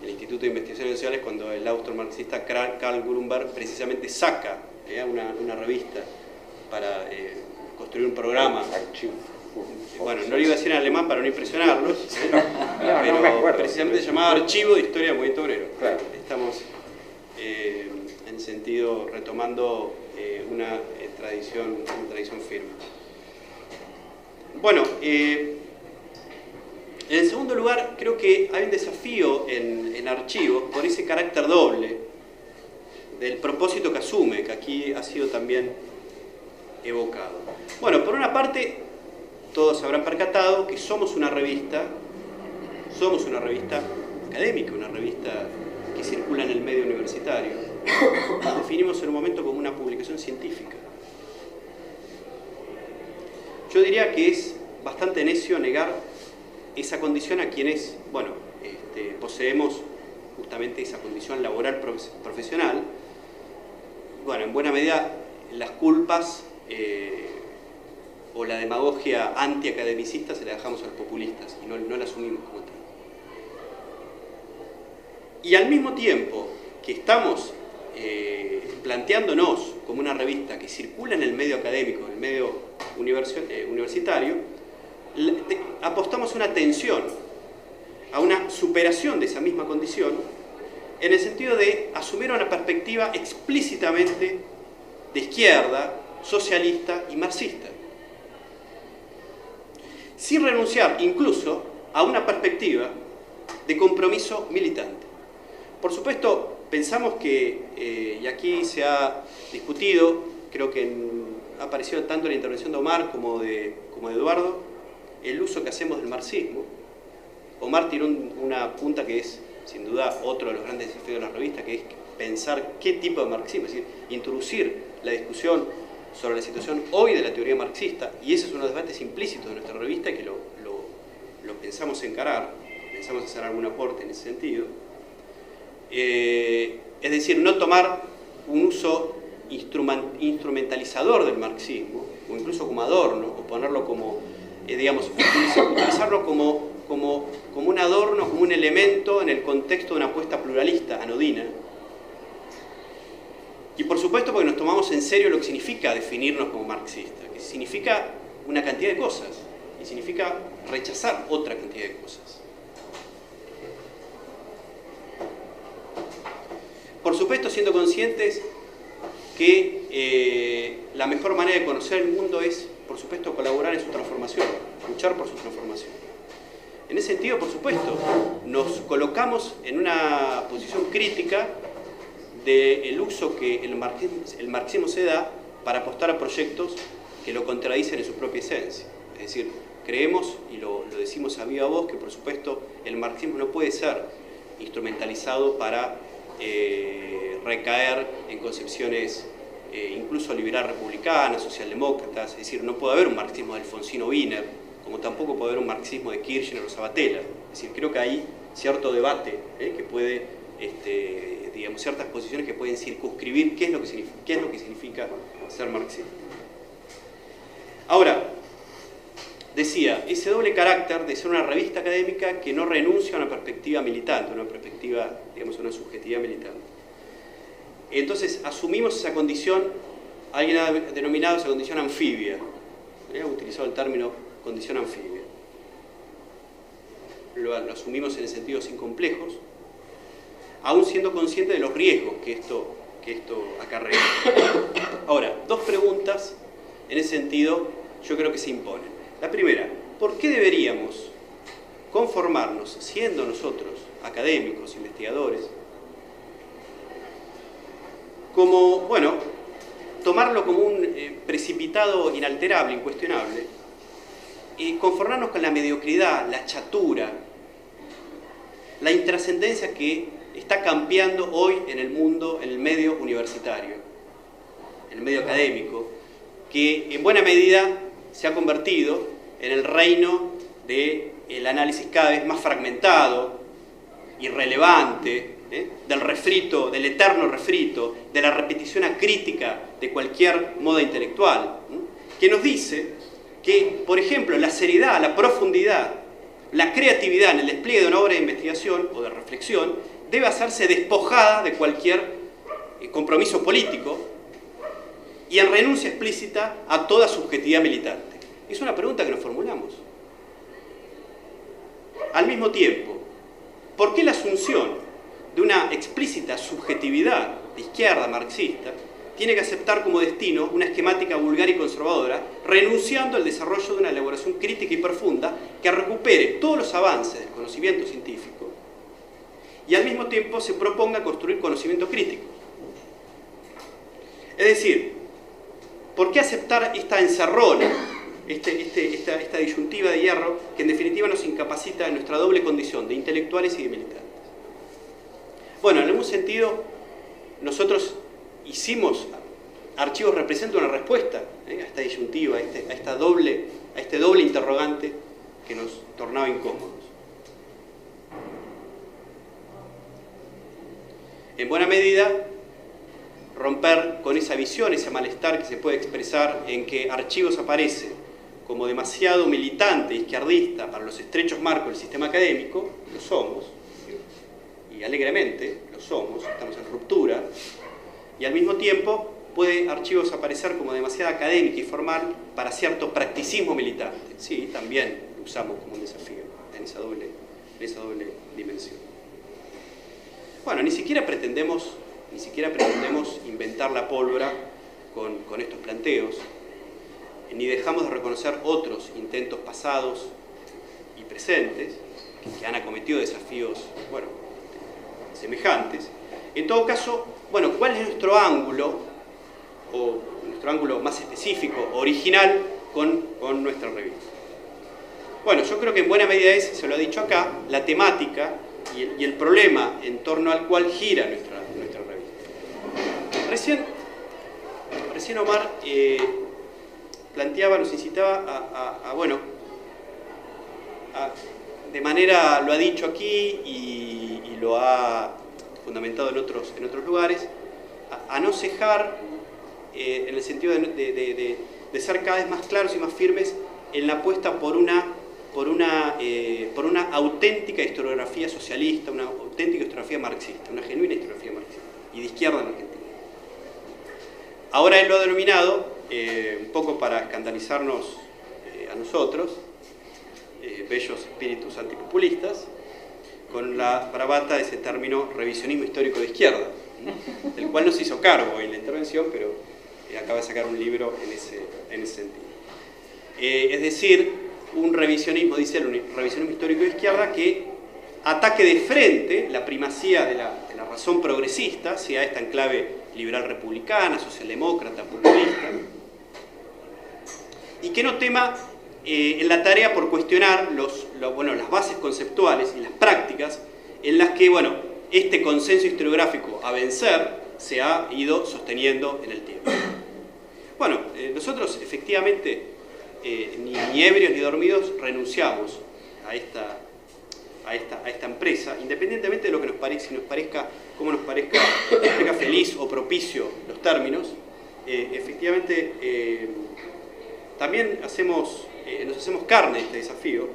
el Instituto de Investigaciones Sociales, cuando el autor marxista Karl Grunberg precisamente saca una revista para construir un programa. Bueno, no lo iba a decir en alemán para no impresionarlos, pero precisamente se llamaba Archivo de Historia del Movimiento Obrero. Claro. Estamos en sentido retomando una tradición firme. Bueno, en el segundo lugar, creo que hay un desafío en Archivos por ese carácter doble del propósito que asume, que aquí ha sido también evocado. Bueno, por una parte, todos habrán percatado que somos una revista académica, una revista que circula en el medio universitario. Nos definimos en un momento como una publicación científica. Yo diría que es bastante necio negar esa condición a quienes, bueno, poseemos justamente esa condición laboral profesional. Bueno, en buena medida las culpas o la demagogia antiacademicista se la dejamos a los populistas y no la asumimos como tal. Y al mismo tiempo que estamos planteándonos como una revista que circula en el medio académico, en el medio universitario, apostamos una tensión a una superación de esa misma condición en el sentido de asumir una perspectiva explícitamente de izquierda, socialista y marxista, sin renunciar incluso a una perspectiva de compromiso militante. Por supuesto, pensamos que, y aquí se ha discutido, creo que ha aparecido tanto en la intervención de Omar como de Eduardo, el uso que hacemos del marxismo. Omar tiró una punta que es, sin duda, otro de los grandes desafíos de la revista, que es pensar qué tipo de marxismo, es decir, introducir la discusión sobre la situación hoy de la teoría marxista, y ese es uno de los debates implícitos de nuestra revista, que lo pensamos encarar, pensamos hacer algún aporte en ese sentido. Es decir, no tomar un uso instrumentalizador del marxismo, o incluso como adorno, o ponerlo como, digamos, utilizarlo como un adorno, como un elemento en el contexto de una apuesta pluralista, anodina. Y por supuesto porque nos tomamos en serio lo que significa definirnos como marxistas, que significa una cantidad de cosas, y significa rechazar otra cantidad de cosas. Por supuesto, siendo conscientes que la mejor manera de conocer el mundo es, por supuesto, colaborar en su transformación, luchar por su transformación. En ese sentido, por supuesto, nos colocamos en una posición crítica del uso que el marxismo se da para apostar a proyectos que lo contradicen en su propia esencia. Es decir, creemos, y lo decimos a viva voz, que por supuesto el marxismo no puede ser instrumentalizado para recaer en concepciones incluso liberal republicana, socialdemócratas, es decir, no puede haber un marxismo de Alfonsino Wiener, como tampoco puede haber un marxismo de Kirchner o Sabatella. Es decir, creo que hay cierto debate que puede, digamos, ciertas posiciones que pueden circunscribir qué es lo que significa ser marxista. Ahora, decía, ese doble carácter de ser una revista académica que no renuncia a una perspectiva militante, una perspectiva, digamos, una subjetividad militante. Entonces, asumimos esa condición, alguien ha denominado esa condición anfibia, ha utilizado el término condición anfibia. Lo asumimos en el sentido sin complejos, aún siendo consciente de los riesgos que esto acarrea. Ahora, dos preguntas en ese sentido yo creo que se imponen. La primera, ¿por qué deberíamos conformarnos, siendo nosotros académicos, investigadores, como, bueno, tomarlo como un precipitado inalterable, incuestionable, y conformarnos con la mediocridad, la chatura, la intrascendencia que está campeando hoy en el mundo, en el medio universitario, en el medio académico, que en buena medida se ha convertido en el reino del análisis cada vez más fragmentado, irrelevante, del refrito, del eterno refrito, de la repetición acrítica de cualquier moda intelectual, que nos dice que, por ejemplo, la seriedad, la profundidad, la creatividad en el despliegue de una obra de investigación o de reflexión debe hacerse despojada de cualquier compromiso político y en renuncia explícita a toda subjetividad militante. Es una pregunta que nos formulamos. Al mismo tiempo, ¿por qué la asunción de una explícita subjetividad de izquierda marxista tiene que aceptar como destino una esquemática vulgar y conservadora, renunciando al desarrollo de una elaboración crítica y profunda que recupere todos los avances del conocimiento científico y al mismo tiempo se proponga construir conocimiento crítico? Es decir, ¿por qué aceptar esta encerrona, esta disyuntiva de hierro que en definitiva nos incapacita en nuestra doble condición de intelectuales y de militantes? Bueno, en algún sentido, nosotros hicimos, Archivos representa una respuesta a esta disyuntiva, a este doble interrogante que nos tornaba incómodos. En buena medida, romper con esa visión, ese malestar que se puede expresar en que Archivos aparece como demasiado militante, izquierdista para los estrechos marcos del sistema académico, lo somos, y alegremente lo somos, estamos en ruptura, y al mismo tiempo puede Archivos aparecer como demasiado académica y formal para cierto practicismo militante. Sí, también lo usamos como un desafío en esa doble dimensión. Bueno, ni siquiera pretendemos inventar la pólvora con estos planteos, ni dejamos de reconocer otros intentos pasados y presentes que han acometido desafíos, bueno, semejantes. En todo caso, bueno, ¿cuál es nuestro ángulo, o nuestro ángulo más específico, original, con nuestra revista? Bueno, yo creo que en buena medida es, se lo he dicho acá, la temática y el problema en torno al cual gira nuestra revista. Recién Omar planteaba, nos incitaba de manera, lo ha dicho aquí y lo ha fundamentado en otros lugares, a no cejar en el sentido de ser cada vez más claros y más firmes en la apuesta por una auténtica historiografía socialista, una auténtica historiografía marxista, una genuina historiografía marxista y de izquierda en Argentina. Ahora él lo ha denominado, un poco para escandalizarnos a nosotros, bellos espíritus antipopulistas, con la bravata de ese término revisionismo histórico de izquierda, del cual no se hizo cargo en la intervención, pero acaba de sacar un libro en ese sentido. Es decir, un revisionismo, dice él, un revisionismo histórico de izquierda que ataque de frente la primacía de la razón progresista, sea esta en clave liberal republicana, socialdemócrata, populista, y que no tema en la tarea por cuestionar las bases conceptuales y las prácticas en las que este consenso historiográfico a vencer se ha ido sosteniendo en el tiempo. Bueno, nosotros efectivamente, ni ebrios ni dormidos, renunciamos a esta empresa, independientemente de lo que nos parezca, si nos parezca, cómo nos parezca feliz o propicio los términos. Efectivamente, también nos hacemos carne de este desafío.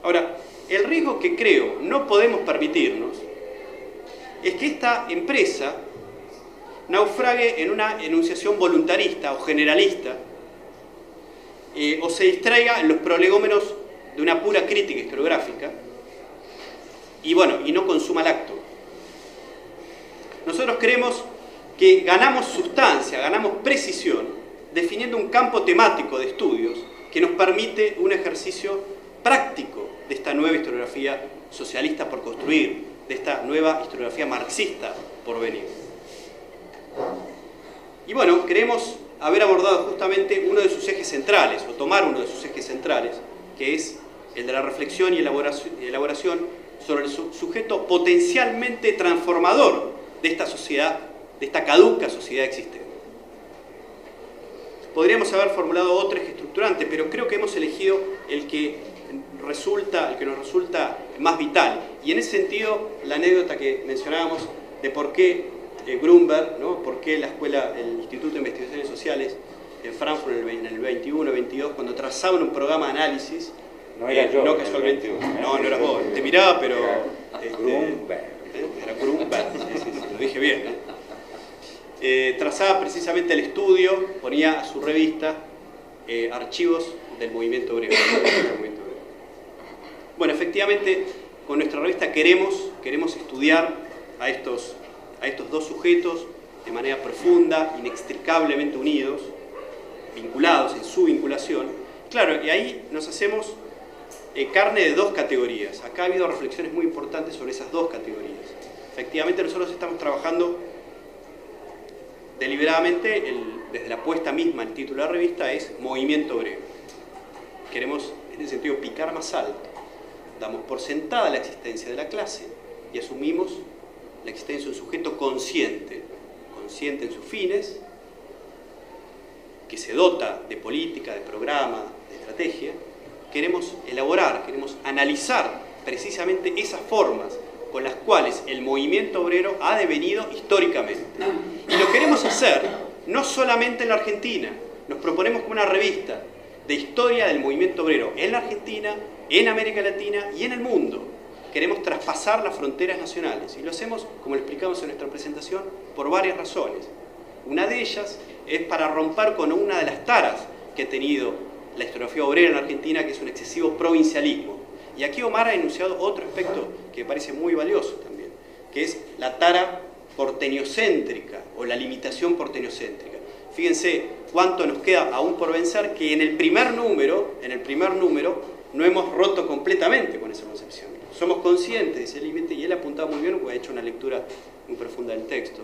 Ahora, el riesgo que creo no podemos permitirnos es que esta empresa naufrague en una enunciación voluntarista o generalista, o se distraiga en los prolegómenos de una pura crítica historiográfica y no consuma el acto. Nosotros creemos que ganamos sustancia, ganamos precisión, definiendo un campo temático de estudios que nos permite un ejercicio práctico de esta nueva historiografía socialista por construir, de esta nueva historiografía marxista por venir. Y bueno, queremos haber abordado justamente uno de sus ejes centrales, o tomar uno de sus ejes centrales, que es el de la reflexión y elaboración sobre el sujeto potencialmente transformador de esta sociedad, de esta caduca sociedad existente. Podríamos haber formulado otro eje estructurante, pero creo que hemos elegido el que nos resulta más vital. Y en ese sentido, la anécdota que mencionábamos de por qué Grunberg, ¿no? Por qué el Instituto de Investigaciones Sociales en Frankfurt en el 21-22, cuando trazaban un programa de análisis, no era yo, no casualmente, no eras vos, te miraba, pero Grunberg. Era Grunberg, sí, lo dije bien, trazaba precisamente el estudio, ponía a su revista archivos del movimiento obrero. Bueno, efectivamente, con nuestra revista queremos estudiar a estos dos sujetos de manera profunda, inextricablemente unidos, vinculados en su vinculación. Claro, y ahí nos hacemos carne de dos categorías. Acá ha habido reflexiones muy importantes sobre esas dos categorías. Efectivamente, nosotros estamos trabajando deliberadamente, desde la puesta misma, el título de la revista es Movimiento Obrero. Queremos, en ese sentido, picar más alto. Damos por sentada la existencia de la clase y asumimos la existencia de un sujeto consciente en sus fines, que se dota de política, de programa, de estrategia. Queremos elaborar, queremos analizar precisamente esas formas con las cuales el movimiento obrero ha devenido históricamente. Y lo queremos hacer no solamente en la Argentina, nos proponemos como una revista de historia del movimiento obrero en la Argentina, en América Latina y en el mundo. Queremos traspasar las fronteras nacionales y lo hacemos, como lo explicamos en nuestra presentación, por varias razones. Una de ellas es para romper con una de las taras que ha tenido la historiografía obrera en la Argentina, que es un excesivo provincialismo. Y aquí Omar ha enunciado otro aspecto que me parece muy valioso también, que es la tara porteñocéntrica o la limitación porteñocéntrica. Fíjense cuánto nos queda aún por vencer, que en el primer número no hemos roto completamente con esa concepción. Somos conscientes de ese límite y él ha apuntado muy bien porque ha hecho una lectura muy profunda del texto.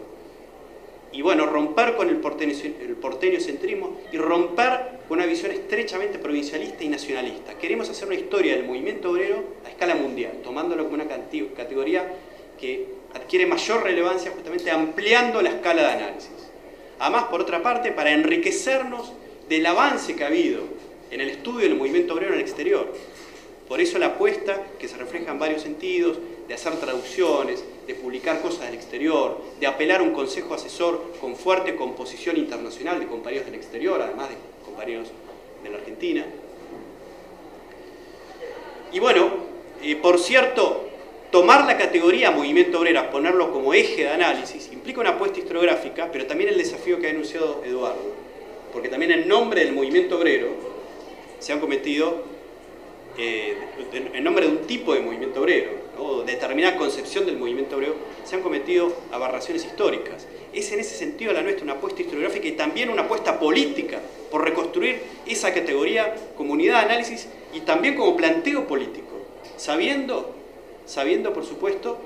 Y bueno, romper con el porteñocentrismo y romper con una visión estrechamente provincialista y nacionalista. Queremos hacer una historia del movimiento obrero a escala mundial, tomándolo como una categoría que adquiere mayor relevancia justamente ampliando la escala de análisis. Además, por otra parte, para enriquecernos del avance que ha habido en el estudio del movimiento obrero en el exterior. Por eso la apuesta, que se refleja en varios sentidos, de hacer traducciones, de publicar cosas del exterior, de apelar a un consejo asesor con fuerte composición internacional de compañeros del exterior, además de compañeros de la Argentina. Y bueno, por cierto, tomar la categoría movimiento obrero, ponerlo como eje de análisis, implica una apuesta historiográfica, pero también el desafío que ha anunciado Eduardo, porque también en nombre del movimiento obrero se han cometido, en nombre de un tipo de movimiento obrero, ¿no? O determinada concepción del movimiento obrero, se han cometido aberraciones históricas. Es en ese sentido la nuestra una apuesta historiográfica y también una apuesta política por reconstruir esa categoría como unidad de análisis y también como planteo político, sabiendo por supuesto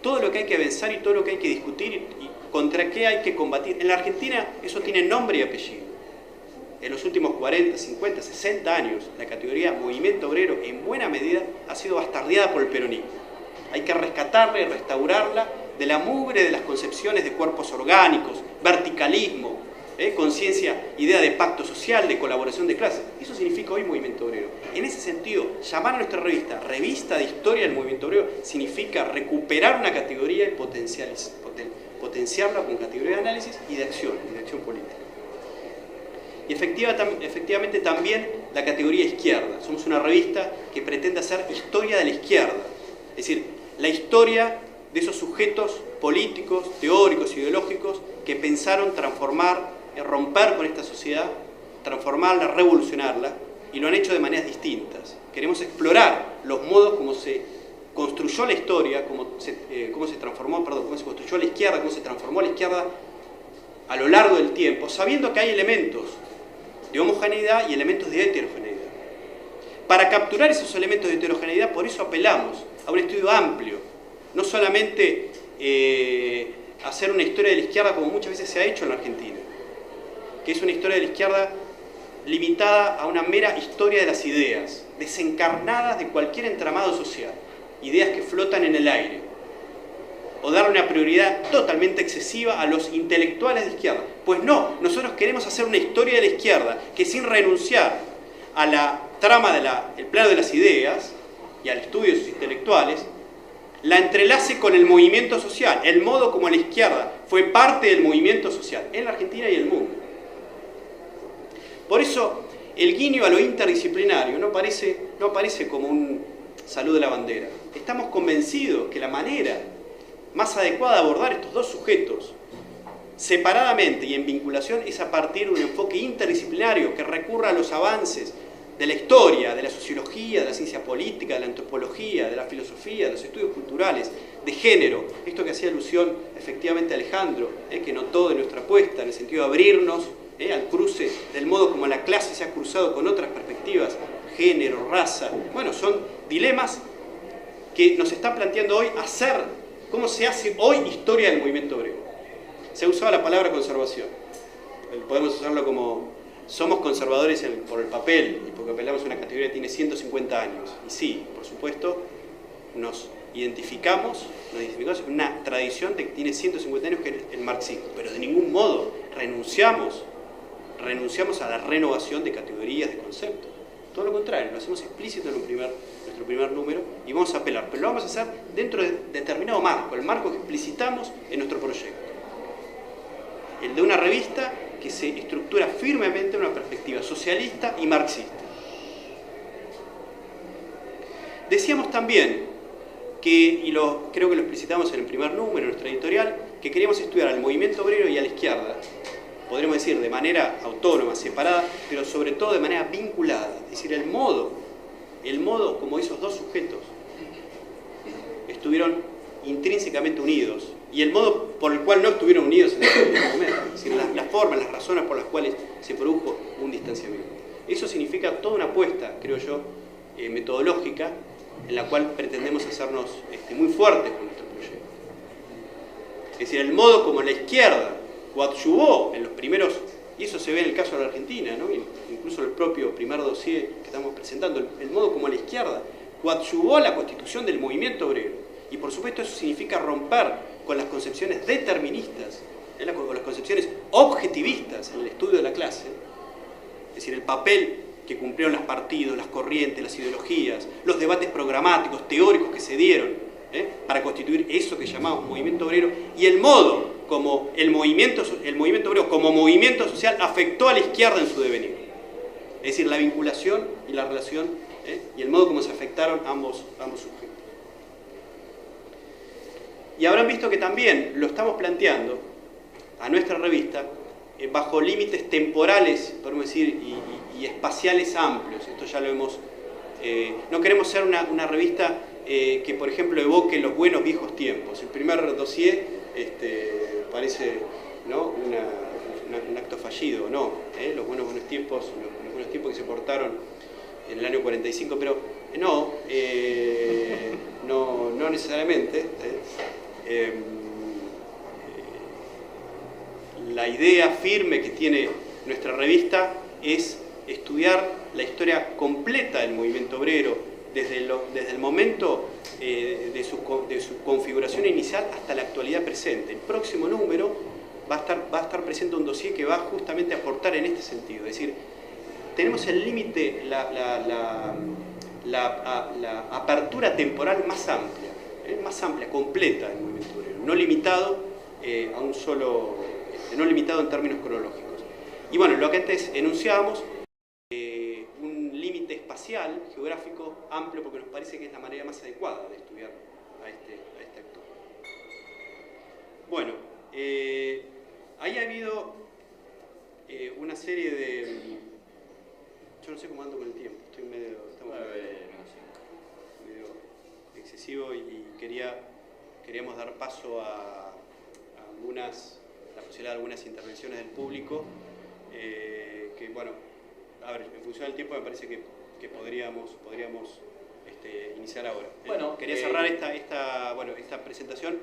todo lo que hay que pensar y todo lo que hay que discutir y contra qué hay que combatir. En la Argentina eso tiene nombre y apellido. En los últimos 40, 50, 60 años, la categoría movimiento obrero en buena medida ha sido bastardeada por el peronismo. Hay que rescatarla y restaurarla de la mugre de las concepciones de cuerpos orgánicos, verticalismo, conciencia, idea de pacto social, de colaboración de clases. Eso significa hoy movimiento obrero. En ese sentido, llamar a nuestra revista Revista de Historia del Movimiento Obrero significa recuperar una categoría y potenciarla con categoría de análisis y de acción política. Y efectivamente también la categoría izquierda. Somos una revista que pretende hacer historia de la izquierda. Es decir, la historia de esos sujetos políticos, teóricos, ideológicos que pensaron transformar, romper con esta sociedad, transformarla, revolucionarla, y lo han hecho de maneras distintas. Queremos explorar los modos como se construyó la historia, cómo se construyó la izquierda, cómo se transformó la izquierda a lo largo del tiempo, sabiendo que hay elementos de homogeneidad y elementos de heterogeneidad. Para capturar esos elementos de heterogeneidad, por eso apelamos a un estudio amplio, no solamente hacer una historia de la izquierda como muchas veces se ha hecho en la Argentina, que es una historia de la izquierda limitada a una mera historia de las ideas, desencarnadas de cualquier entramado social, ideas que flotan en el aire, o darle una prioridad totalmente excesiva a los intelectuales de izquierda. Pues no, nosotros queremos hacer una historia de la izquierda que, sin renunciar a la trama del plano de las ideas y al estudio de sus intelectuales, la entrelace con el movimiento social, el modo como la izquierda fue parte del movimiento social en la Argentina y el mundo. Por eso, el guiño a lo interdisciplinario no aparece como un saludo de la bandera. Estamos convencidos que la manera más adecuada de abordar estos dos sujetos separadamente y en vinculación es a partir de un enfoque interdisciplinario que recurra a los avances de la historia, de la sociología, de la ciencia política, de la antropología, de la filosofía, de los estudios culturales, de género. Esto que hacía alusión efectivamente Alejandro, que notó de nuestra apuesta, en el sentido de abrirnos al cruce, del modo como la clase se ha cruzado con otras perspectivas, género, raza. Bueno, son dilemas que nos está planteando hoy cómo se hace hoy historia del movimiento obrero. Se ha usado la palabra conservación. Podemos usarlo como somos conservadores por el papel y porque apelamos a una categoría que tiene 150 años. Y sí, por supuesto, nos identificamos en una tradición que tiene 150 años, que es el marxismo, pero de ningún modo renunciamos a la renovación de categorías, de conceptos. Todo lo contrario, lo hacemos explícito en nuestro primer número y vamos a apelar, pero lo vamos a hacer dentro de determinado marco, el marco que explicitamos en nuestro proyecto. El de una revista que se estructura firmemente en una perspectiva socialista y marxista. Decíamos también creo que lo explicitamos en el primer número, en nuestra editorial, que queríamos estudiar al movimiento obrero y a la izquierda, podremos decir de manera autónoma, separada, pero sobre todo de manera vinculada. Es decir, el modo como esos dos sujetos estuvieron intrínsecamente unidos y el modo por el cual no estuvieron unidos en el momento, es decir, las formas, las razones por las cuales se produjo un distanciamiento. Eso significa toda una apuesta, creo yo, metodológica, en la cual pretendemos hacernos muy fuertes con nuestro proyecto. Es decir, el modo como la izquierda coadyuvó en los primeros, y eso se ve en el caso de la Argentina, ¿no? Incluso el propio primer dossier que estamos presentando, el modo como la izquierda coadyuvó la constitución del movimiento obrero. Y por supuesto eso significa romper con las concepciones deterministas, con las concepciones objetivistas en el estudio de la clase, es decir, el papel que cumplieron los partidos, las corrientes, las ideologías, los debates programáticos, teóricos que se dieron para constituir eso que llamamos movimiento obrero, y el modo como el movimiento obrero como movimiento social afectó a la izquierda en su devenir. Es decir, la vinculación y la relación y el modo como se afectaron ambos sujetos. Y habrán visto que también lo estamos planteando a nuestra revista bajo límites temporales, podemos decir, y espaciales amplios. Esto ya lo hemos... no queremos ser una revista que, por ejemplo, evoque los buenos viejos tiempos. El primer dossier parece, ¿no?, un acto fallido, ¿no? Los buenos tiempos que se portaron en el año 45, pero no necesariamente. La idea firme que tiene nuestra revista es estudiar la historia completa del movimiento obrero, desde el momento de su configuración inicial hasta la actualidad presente. El próximo número va a estar presente un dossier que va justamente a aportar en este sentido. Es decir, tenemos el límite, la apertura temporal más amplia, completa del movimiento obrero, no limitado a un solo, no limitado en términos cronológicos. Y bueno, lo que antes enunciábamos, un límite espacial, geográfico, amplio, porque nos parece que es la manera más adecuada de estudiar a este actor. Bueno, ahí ha habido una serie de... Yo no sé cómo ando con el tiempo, estoy medio excesivo y queríamos dar paso a la posibilidad de algunas intervenciones del público, que bueno, a ver, en función del tiempo me parece que podríamos iniciar ahora. Bueno, quería cerrar esta presentación,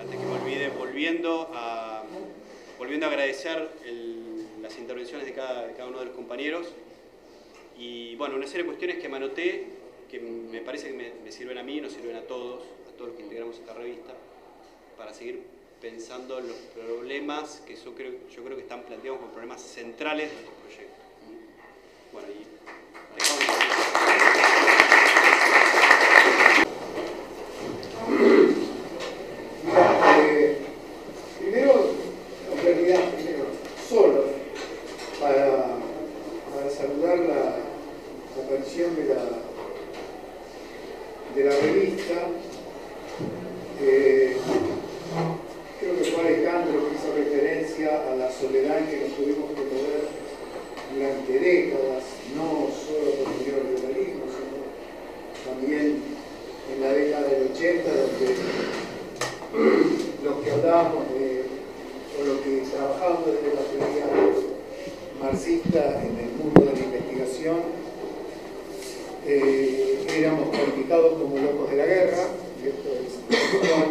antes que me olvide, volviendo a agradecer las intervenciones de cada uno de los compañeros y bueno, una serie de cuestiones que me anoté que me parece que me sirven a mí y nos sirven a todos los que integramos esta revista para seguir pensando en los problemas que yo creo que están planteados como problemas centrales de nuestro proyecto. Bueno, y primero, solo para saludar la aparición de la revista. Creo que fue Alejandro que hizo referencia a la soledad en que nos tuvimos que mover durante décadas, no solo por el neoliberalismo, sino también en la década del 80, donde los que hablábamos o los que trabajábamos desde la teoría marxista en el mundo de la investigación, éramos calificados como locos de la guerra, y esto es actual,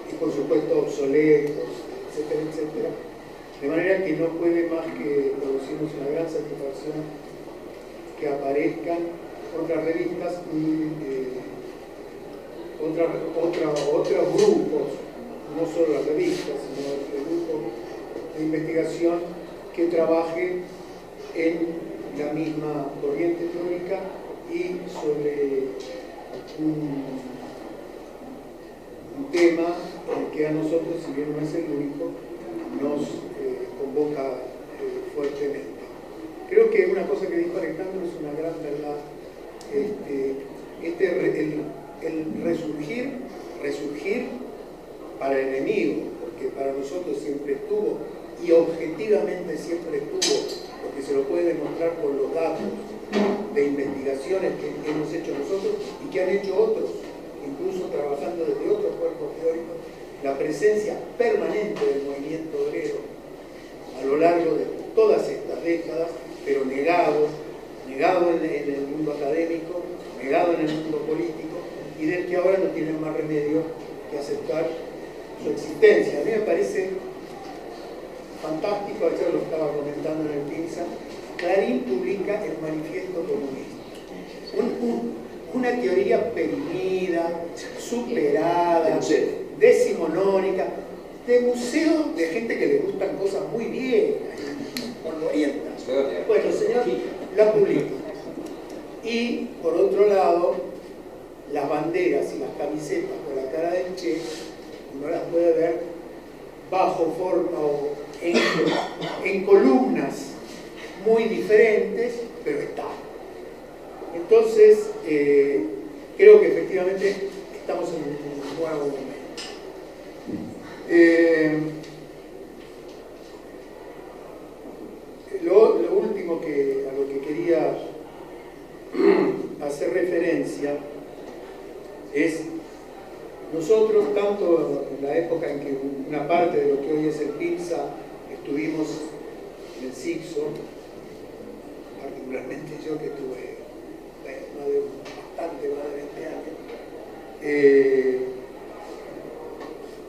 y por supuesto obsoletos, etcétera, etcétera. De manera que no puede más que producirnos una gran satisfacción que aparezcan otras revistas y otros grupos, no solo las revistas, sino otros grupos de investigación que trabajen en la misma corriente teórica y sobre un tema que a nosotros, si bien no es el único, nos convoca fuertemente. Creo que una cosa que dijo Alejandro es una gran verdad. El resurgir para el enemigo, porque para nosotros siempre estuvo, y objetivamente siempre estuvo, porque se lo puede demostrar por los datos de investigaciones que hemos hecho nosotros y que han hecho otros, incluso trabajando desde otros cuerpos teóricos, la presencia permanente del movimiento obrero a lo largo de todas estas décadas, pero negado en el mundo académico, negado en el mundo político, y del que ahora no tienen más remedio que aceptar su existencia. A mí me parece fantástico, ayer lo estaba comentando en el PINSA, Clarín publica el Manifiesto Comunista. Una teoría perimida, superada, decimonónica, de museo de gente que le gustan cosas muy viejas, polvorientas. Bueno, señor, la publica. Y, por otro lado, las banderas y las camisetas con la cara del Che, uno las puede ver bajo forma o en columnas muy diferentes, pero están. Entonces, creo que efectivamente estamos en un nuevo momento. Lo último a lo que quería hacer referencia es nosotros, tanto en la época en que una parte de lo que hoy es el PINSA estuvimos en el SICSO, particularmente yo que estuve bastante más de 20 años,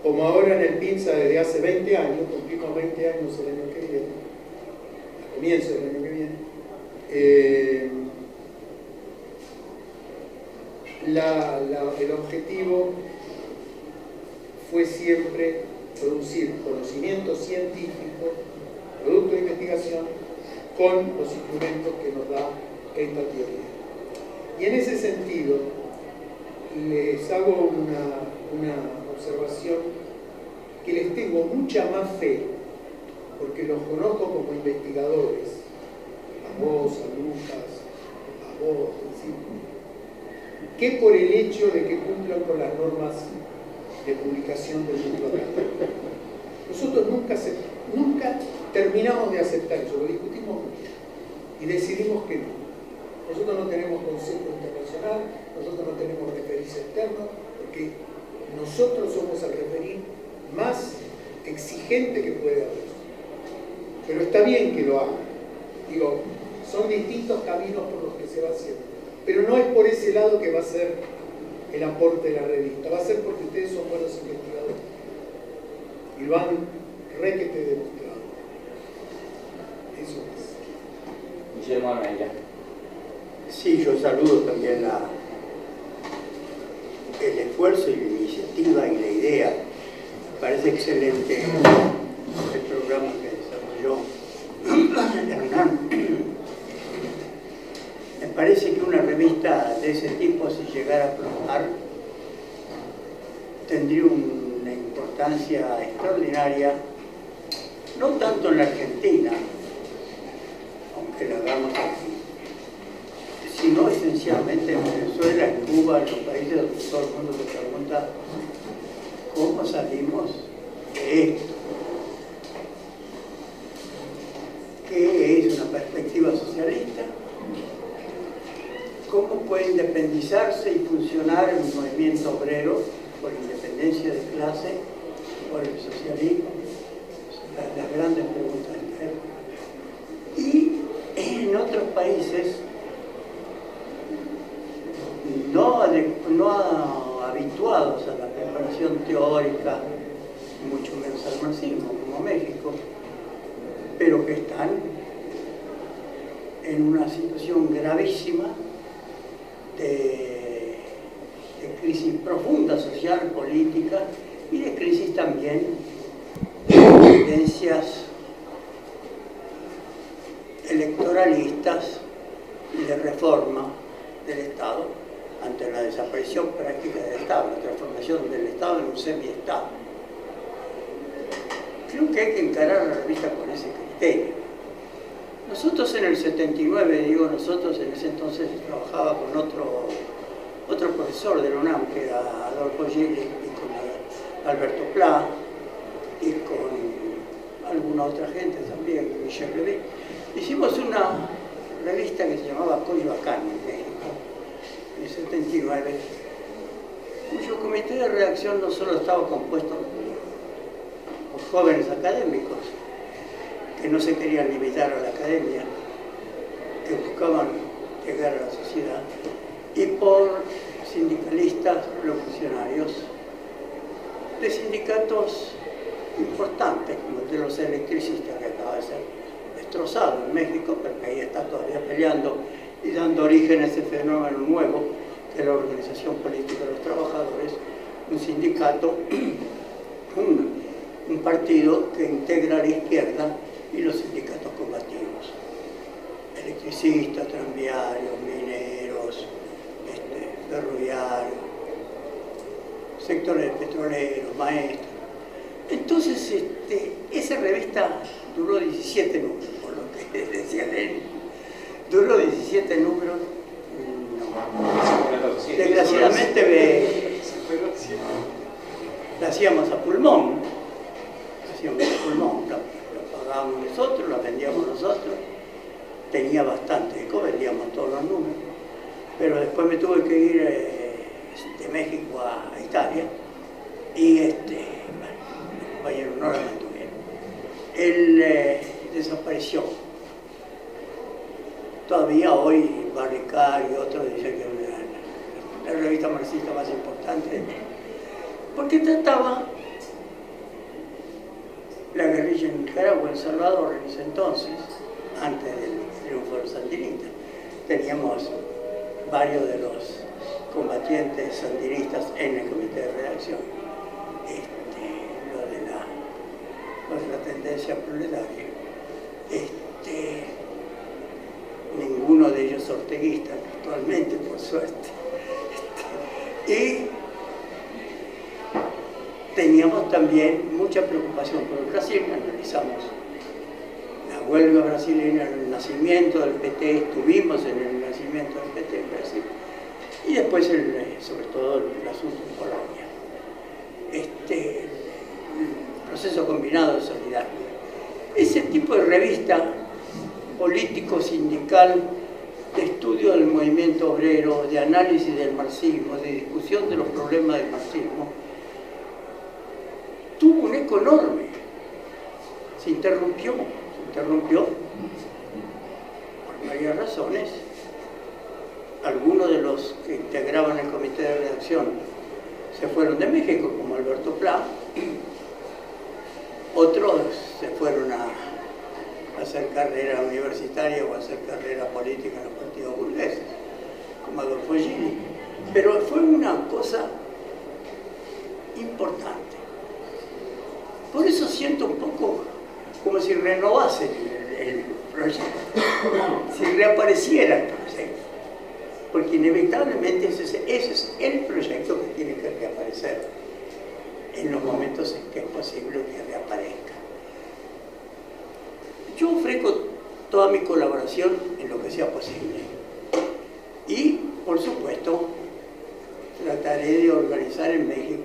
como ahora en el PINSA desde hace 20 años, cumplimos 20 años el año que viene, a comienzo del año que viene, el objetivo fue siempre producir conocimiento científico, producto de investigación, con los instrumentos que nos da esta teoría. Y en ese sentido, les hago una observación que les tengo mucha más fe, porque los conozco como investigadores, a vos, a Lucas, a vos, ¿sí?, que por el hecho de que cumplan con las normas de publicación del mundo académico. Nosotros nunca terminamos de aceptar eso, lo discutimos mucho y decidimos que no. Nosotros no tenemos consejo internacional, nosotros no tenemos referencia externa, porque nosotros somos el referir más exigente que puede haber. Pero está bien que lo hagan. Digo, son distintos caminos por los que se va haciendo. Pero no es por ese lado que va a ser el aporte de la revista. Va a ser porque ustedes son buenos investigadores. Y lo han requete demostrado. Eso es. Guillermo Almeida. Sí, yo saludo también el esfuerzo y la iniciativa y la idea. Me parece excelente el programa que desarrolló Hernán. Me parece que una revista de ese tipo, si llegara a prosperar, tendría una importancia extraordinaria, no tanto en la Argentina, aunque la hagamos aquí, sino esencialmente en Venezuela, en Cuba, en los países donde todo el mundo se pregunta cómo salimos de esto. ¿Qué es una perspectiva socialista? ¿Cómo puede independizarse y funcionar un movimiento obrero por independencia de clase, por el socialismo? Las grandes preguntas de él. Y en otros países no habituados a la preparación teórica, mucho menos al marxismo, como México, pero que están en una situación gravísima de crisis profunda social, política, y de crisis también de tendencias electoralistas y de reforma del Estado ante la desaparición práctica del Estado, la transformación del Estado en un semi-Estado. Creo que hay que encarar la revista con ese criterio. Nosotros en el 79, digo nosotros, en ese entonces trabajaba con otro profesor de la UNAM, que era Adolfo Gili, y con Alberto Pla, y con alguna otra gente también, Michel Levy. Hicimos una revista que se llamaba Coyoacán en México, en el 79, cuyo comité de redacción no solo estaba compuesto por jóvenes académicos, que no se querían limitar a la academia, que buscaban llegar a la sociedad, y por sindicalistas revolucionarios de sindicatos importantes, como el de los electricistas, que acaba de ser destrozado en México, pero que ahí está todavía peleando y dando origen a ese fenómeno nuevo, que es la organización política de los trabajadores, un sindicato, un partido que integra a la izquierda y los sindicatos combativos, electricistas, tranviarios, mineros, ferroviarios, sectores petroleros, maestros. Entonces, esa revista duró 17 números, por lo que decía Lenin. Duró 17 números. No. Desgraciadamente la hacíamos a pulmón. La pagábamos nosotros, la vendíamos nosotros. Tenía bastante eco, vendíamos todos los números. Pero después me tuve que ir de México a Italia y el compañero no la mantuvieron. Él desapareció. Todavía hoy Barricar y otros dicen que es la revista marxista más importante, porque trataba la guerrilla en Nicaragua, en El Salvador, en ese entonces, antes del triunfo de los sandinistas. Teníamos varios de los combatientes sandinistas en el comité de redacción. Lo de la tendencia proletaria. Ninguno de ellos orteguista actualmente, por suerte. Y teníamos también mucha preocupación por el Brasil. Analizamos la huelga brasileña, el nacimiento del PT, estuvimos en el nacimiento del PT en Brasil, y después sobre todo el asunto en Polonia. El proceso combinado de solidaridad. Ese tipo de revista político-sindical de estudio del movimiento obrero, de análisis del marxismo, de discusión de los problemas del marxismo, tuvo un eco enorme. Se interrumpió por varias razones. Algunos de los que integraban el comité de redacción se fueron de México, como Alberto Pla. Otros se fueron a hacer carrera universitaria o a hacer carrera política en los partidos burgueses, como Adolfo Gili. Pero fue una cosa importante. Por eso siento un poco como si renovase el proyecto, si reapareciera el proyecto, porque inevitablemente ese es el proyecto que tiene que reaparecer en los momentos en que es posible que reaparezca. Yo ofrezco toda mi colaboración en lo que sea posible y, por supuesto, trataré de organizar en México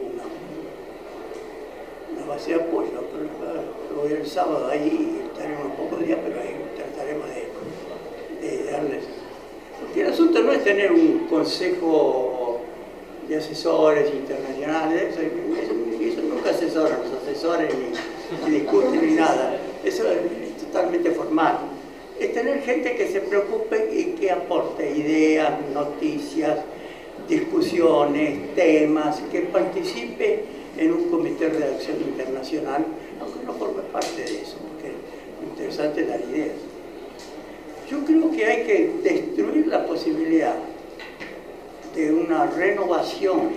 una base de apoyo. Voy el sábado ahí, estaremos unos pocos días, pero ahí trataremos de darles. Porque el asunto no es tener un consejo de asesores internacionales, eso nunca asesoran, los asesores ni discuten ni nada. Eso es totalmente formal. Es tener gente que se preocupe y que aporte ideas, noticias, discusiones, temas, que participe en un comité de redacción internacional, aunque no forme parte de eso, porque lo interesante es dar ideas. Yo creo que hay que destruir la posibilidad de una renovación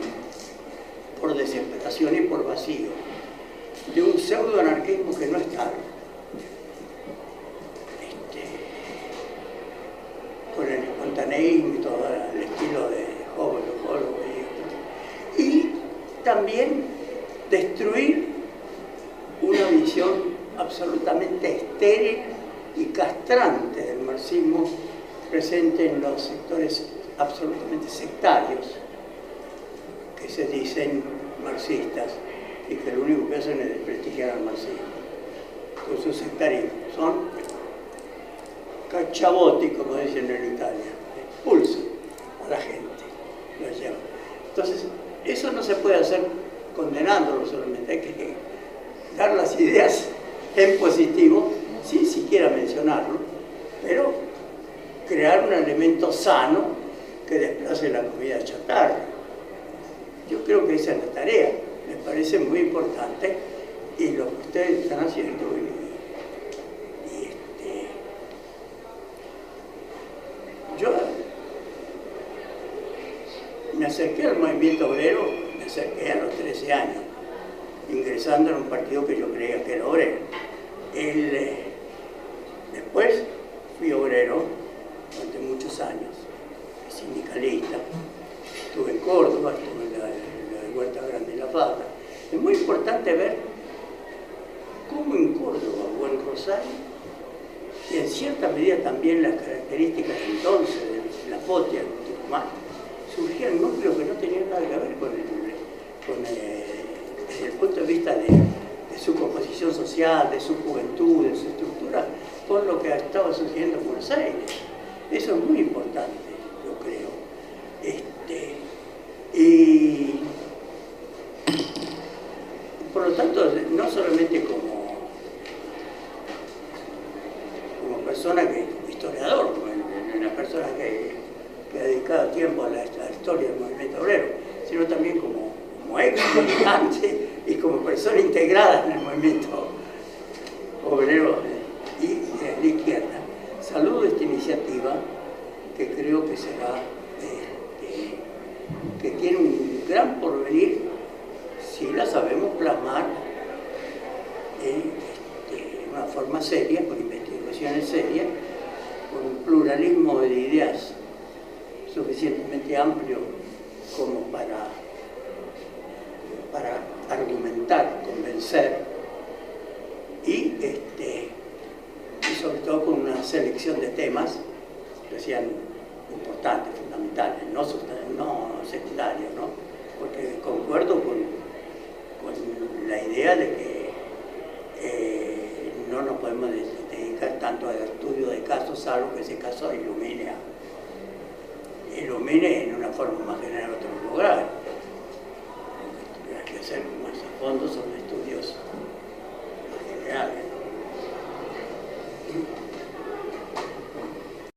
por desesperación y por vacío, de un pseudo-anarquismo que no es tal, con el espontaneísmo y todo el estilo de Hobbes y también destruir una visión absolutamente estéril y castrante del marxismo presente en los sectores absolutamente sectarios que se dicen marxistas y que lo único que hacen es desprestigiar al marxismo con su sectarismo. Son cacciavotti, como dicen en Italia, expulsan a la gente, los llevan. Entonces, eso no se puede hacer condenándolo solamente, hay que dar las ideas en positivo, sin siquiera mencionarlo, pero crear un elemento sano que desplace la comida chatarra. Yo creo que esa es la tarea, me parece muy importante, y lo que ustedes están haciendo. Yo me acerqué al movimiento obrero, me acerqué a los 13 años, ingresando en un partido que yo creía que era obrero. Después fui obrero durante muchos años, sindicalista, estuve en Córdoba, estuve en la Huerta Grande y La Fabra. Es muy importante ver cómo en Córdoba o en Rosario, y en cierta medida también las características entonces de la Potia, de Tucumán, surgían núcleos que no tenían nada que ver desde el punto de vista de su composición social, de su juventud, de su estructura, con lo que estaba sucediendo en Buenos Aires. Eso es muy importante, yo creo. Y por lo tanto, no solamente como persona como historiador, como una persona que ha dedicado tiempo a la historia del movimiento obrero, sino también como ex militante y como persona integrada en el movimiento obrero y de la izquierda. Saludo esta iniciativa que creo que será porvenir si la sabemos plasmar en una forma seria, con investigaciones serias, con un pluralismo de ideas suficientemente amplio como para argumentar, convencer y sobre todo con una selección de temas que sean importantes, fundamentales, no secundarios, ¿no? Porque concuerdo con la idea de que no nos podemos dedicar tanto al estudio de casos, salvo que ese caso ilumine en una forma más general otros lugares. Hay que hacer más a fondo sobre estudios